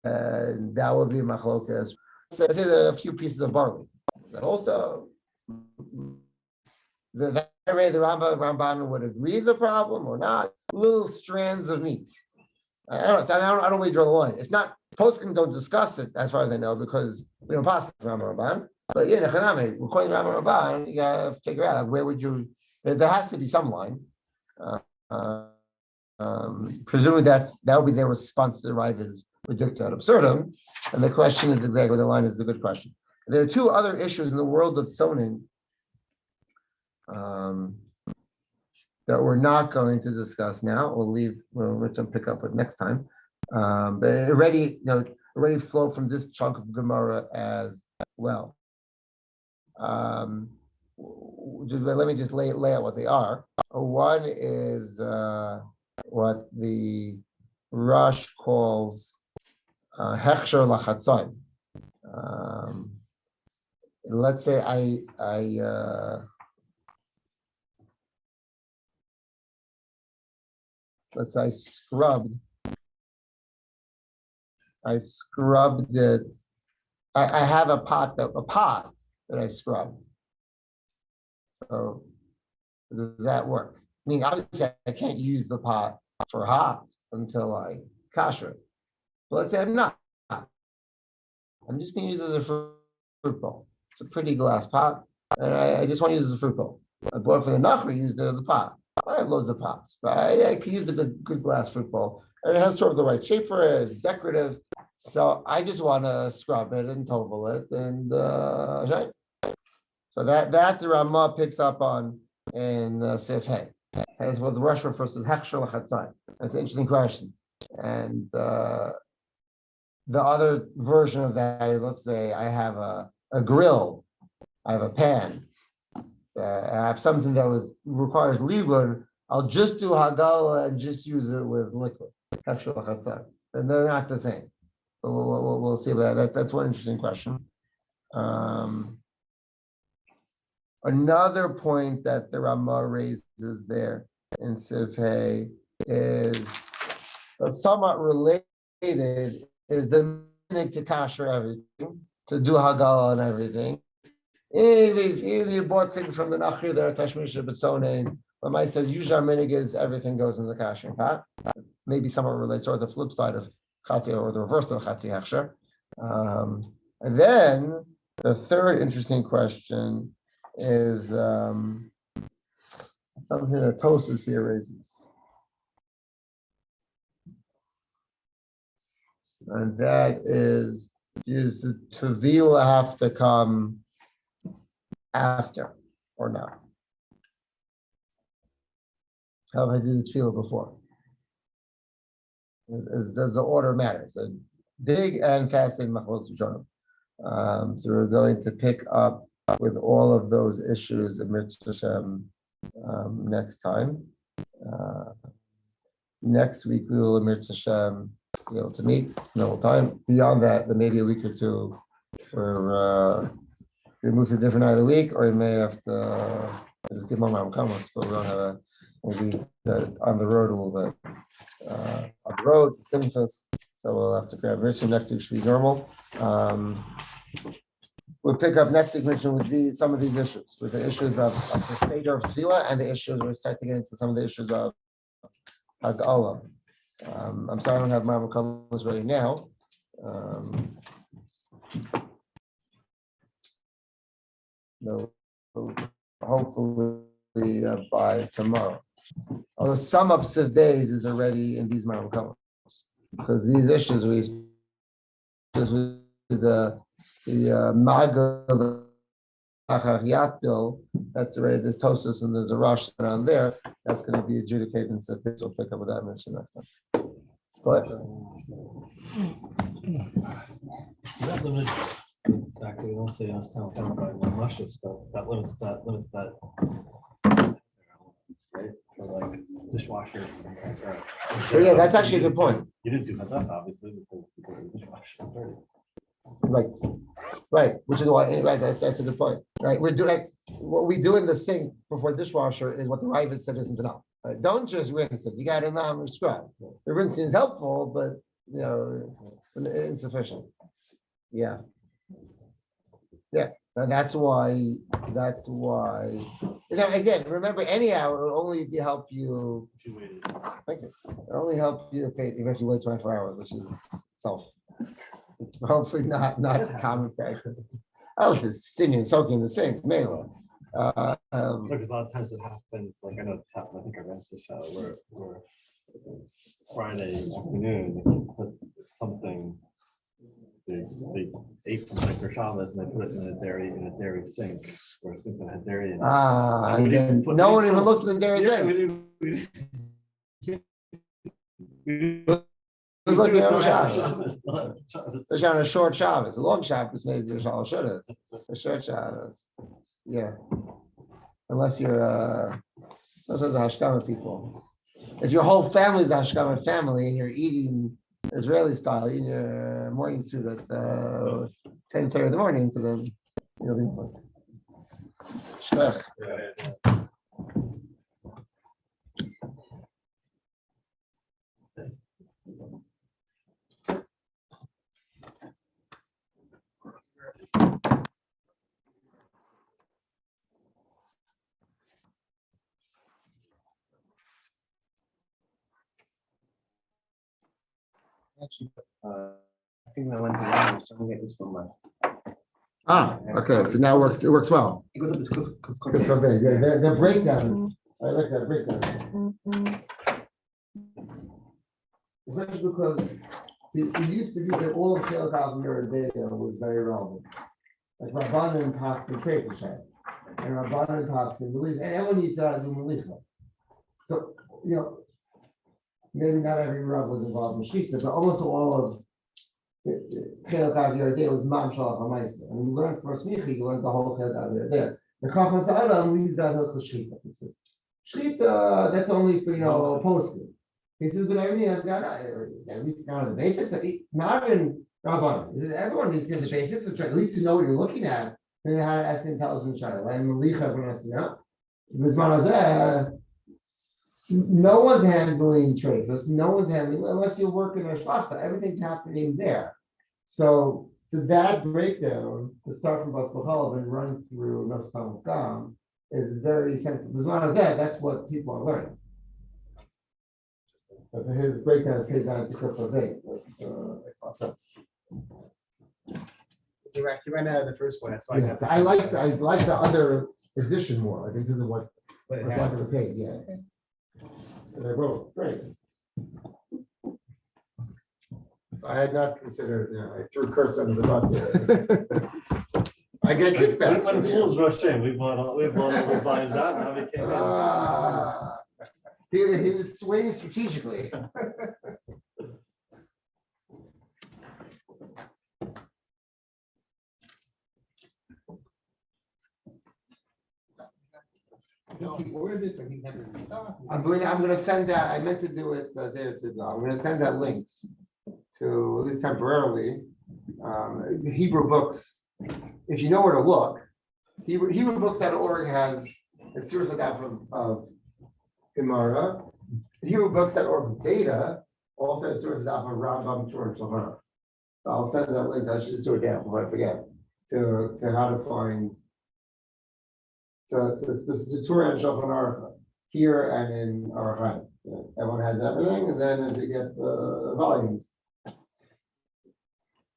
[SPEAKER 4] And that would be machlokas. So I say there are a few pieces of barley. But also, the Ramban would agree the problem or not. Little strands of meat. I don't know. I don't really draw the line. It's not poskim don't discuss it as far as I know because we don't pass the Ramban. But yeah, Nechanami, according to Ramban, you gotta figure out where would you. There has to be some line. Presumably that would be their response to the Rivas reductio ad absurdum. And the question is exactly the line is a good question. There are two other issues in the world of zoning that we're not going to discuss now. We'll pick up with next time. But it already flow from this chunk of Gemara as well. Let me just lay out what they are. One is what the Rush calls Hechsher lachatzon. Let's say I scrubbed it. I have a pot that I scrubbed. So does that work? I mean, obviously I can't use the pot for hot until I kasher it. But let's say I'm not. I'm just going to use it as a fruit bowl. It's a pretty glass pot, and I just want to use it as a fruit bowl. I bought it for the nachri, used it as a pot. I have loads of pots, but I can use a good glass fruit bowl, and it has sort of the right shape for it. It's decorative, so I just want to scrub it and tovel it, and right. So that the Ramah picks up on in Sif Hey. That's what the Rush refers to as Hechsher lachatzon. That's an interesting question, and the other version of that is, let's say I have a grill, I have a pan, I have something that requires libun. I'll just do hagala and just use it with liquid, and they're not the same. But we'll see about that. That's one interesting question. Another point that the Ramah raises there in Sifhei is somewhat related. Is the minhag to kasher everything, to do hagala and everything. If you bought things from the nachri that are tashmish b'tzonein, but my said usually our minhag is everything goes in the kashering pot. Maybe somewhat relates, or the flip side of chati, or the reverse of chati hechsher. And then the third interesting question is something that Tosas here raises. And that is the Tevila have to come after or not? How have I did the Tevila before? Does the order matter? So big and fasting machlokes rishonim. So we're going to pick up with all of those issues in Mitzvah Hashem next time. Next week we will in Mitzvah Hashem be able to meet no time. Beyond that, there may be a week or two where we move to a different night of the week, or we may have to just give more comments, but we don't have maybe on the road a little bit. On the road, Simchas, so we'll have to grab Richard. Next week should be normal. We'll pick up next week, Richard, with some of these issues, with the issues of the Seder of Tefillah and the issues, we'll start to get into some of the issues of Hagala. I'm sorry I don't have my comments ready now. No, hopefully by tomorrow. Although some of Siv Days is already in these comments, because these issues the Magal bill, that's already this Tosis and there's a Rosh around there. That's going to be adjudicated in Siv Days. We'll pick up with that mention next time. Go ahead.
[SPEAKER 3] That limits, actually, we don't say us telling by one Russia stuff. That limits that. Right?
[SPEAKER 6] like dishwashers and things like that.
[SPEAKER 4] So yeah, that's actually a good point.
[SPEAKER 6] You didn't do that, obviously, because you go to the dishwasher. It's dirty.
[SPEAKER 4] Right, which is why, right, that's a good point. Right, we're doing, what we do in the sink before dishwasher is what the Ravid said isn't enough. Right? Don't just rinse it, you gotta scrub. The rinsing is helpful, but, insufficient. Yeah. Yeah, and that's why, again, remember, anyhow, it'll only help you, thank you. It'll only help you if you eventually wait 24 hours, which is itself. It's hopefully not common practice. Oh, it's just sitting and soaking in the sink, mainly.
[SPEAKER 6] Because a lot of times it happens, like I know it's happened, I think I ran the show where Friday afternoon, they put something, they ate something for Shabbos and they put it in a dairy sink, or something that had dairy in it.
[SPEAKER 4] And then no one even looked at the dairy sink. It was looking at Shabbos. It's on a short Shabbos. A long Shabbos, maybe a short Shabbos. Yeah. Unless you're sometimes the Hashkama people. If your whole family is a Hashkama family and you're eating Israeli style, eating your morning food at 10:30 in the morning, so then you'll be Shkech.
[SPEAKER 7] Actually, I think I went around, so I'm gonna get this one left.
[SPEAKER 4] Okay, so now it works well.
[SPEAKER 7] It goes up to cook.
[SPEAKER 4] Yeah, the breakdowns. I like that breakdown. Especially because see, it used to be that all of Keilim Yoreh was very relevant. Like Rabbanan and Paskin trade for Shem, and Rabbanan and Paskin believe, and everyone needs to do Melicha. So maybe not every Rav was involved in Shita, but almost all of Keilim Yoreh was Mam Shalach HaMaisa. And you learn for Smicha, you learn the whole Keilim Yoreh. The Chacham Sa'adam leaves out Hilchos Shita. He says, Shita, that's only for, posting. He says, but everything has got, at least down to the basics, not even Rabban. Everyone needs to get the basics, which at least to know what you're looking at, and how to ask an intelligent child. And Malicha, everyone has to know. No one's handling trade, no one's handling, unless you're working a shlachta, everything's happening there. So that breakdown, to start from Bas L'Chalav and run through Nafs Tam Gam, is very sensitive. That's what people are learning. Because his breakdown pays down to Krippa Veit. Makes a lot of sense.
[SPEAKER 7] You ran out of the first one, that's why.
[SPEAKER 4] Yeah, I like the other edition more. I think this is what reflected the page. Yeah. And they wrote great. I had not considered. I threw Kurtz under the bus here. I get kickbacks.
[SPEAKER 6] When fools rush in, we bought all those volumes out, and now we came in.
[SPEAKER 4] He was swaying strategically.
[SPEAKER 7] He ordered it, but he never stopped.
[SPEAKER 4] I'm going to send out. I meant to do it there too. I'm going to send out links to, at least temporarily, Hebrew books. If you know where to look, HebrewBooks.org has a series of Gemara. HebrewBooks.org data also has a series of Rambam Torah and Shulchan Aruch. So I'll send that link. I should just do it now before I forget to how to find. So this is the Torah and Shulchan Aruch here and in Arachai. Everyone has everything, and then if you get the volumes.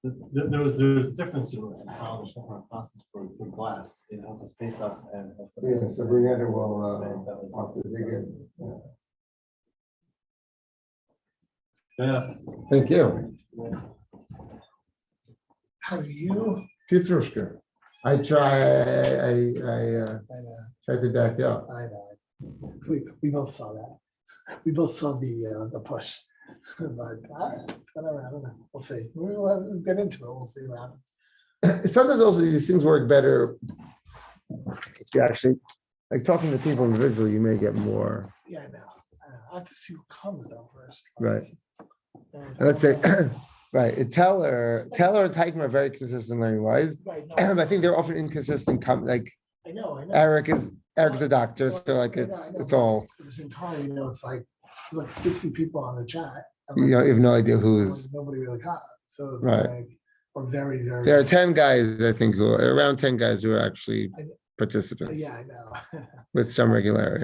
[SPEAKER 6] There was a difference in how the Shulchan process for glass, for Pesach and.
[SPEAKER 4] Yeah, so Brianna will have to dig in.
[SPEAKER 6] Yeah.
[SPEAKER 4] Thank you.
[SPEAKER 5] How are you?
[SPEAKER 4] Petrushka. I tried to back you up.
[SPEAKER 5] I know. We both saw that. We both saw the push. But whatever, I don't know. We'll see. We'll get into it. We'll see what happens.
[SPEAKER 4] Sometimes also these things work better if you actually
[SPEAKER 8] like talking to people individually, you may get more,
[SPEAKER 5] Yeah, I know. I have to see who comes though first.
[SPEAKER 8] right?
[SPEAKER 5] And
[SPEAKER 8] And let's say, right, Teller and Teichman are very consistent learning wise.
[SPEAKER 5] Right, no,
[SPEAKER 8] I think they're often inconsistent, like
[SPEAKER 5] I know.
[SPEAKER 8] Eric's a doctor, so like
[SPEAKER 5] I know, I know,
[SPEAKER 8] it's
[SPEAKER 5] but
[SPEAKER 8] all,
[SPEAKER 5] At the same time, it's like, there's like 50 people on the chat. and,
[SPEAKER 8] you know, you have no idea who
[SPEAKER 5] nobody-
[SPEAKER 8] is.
[SPEAKER 5] Nobody really caught. So it's
[SPEAKER 8] Right.
[SPEAKER 5] like, or very, very.
[SPEAKER 8] There are 10 guys, I think, around 10 guys who are actually
[SPEAKER 5] I-
[SPEAKER 8] participants
[SPEAKER 5] Yeah, I know.
[SPEAKER 8] with some regularity.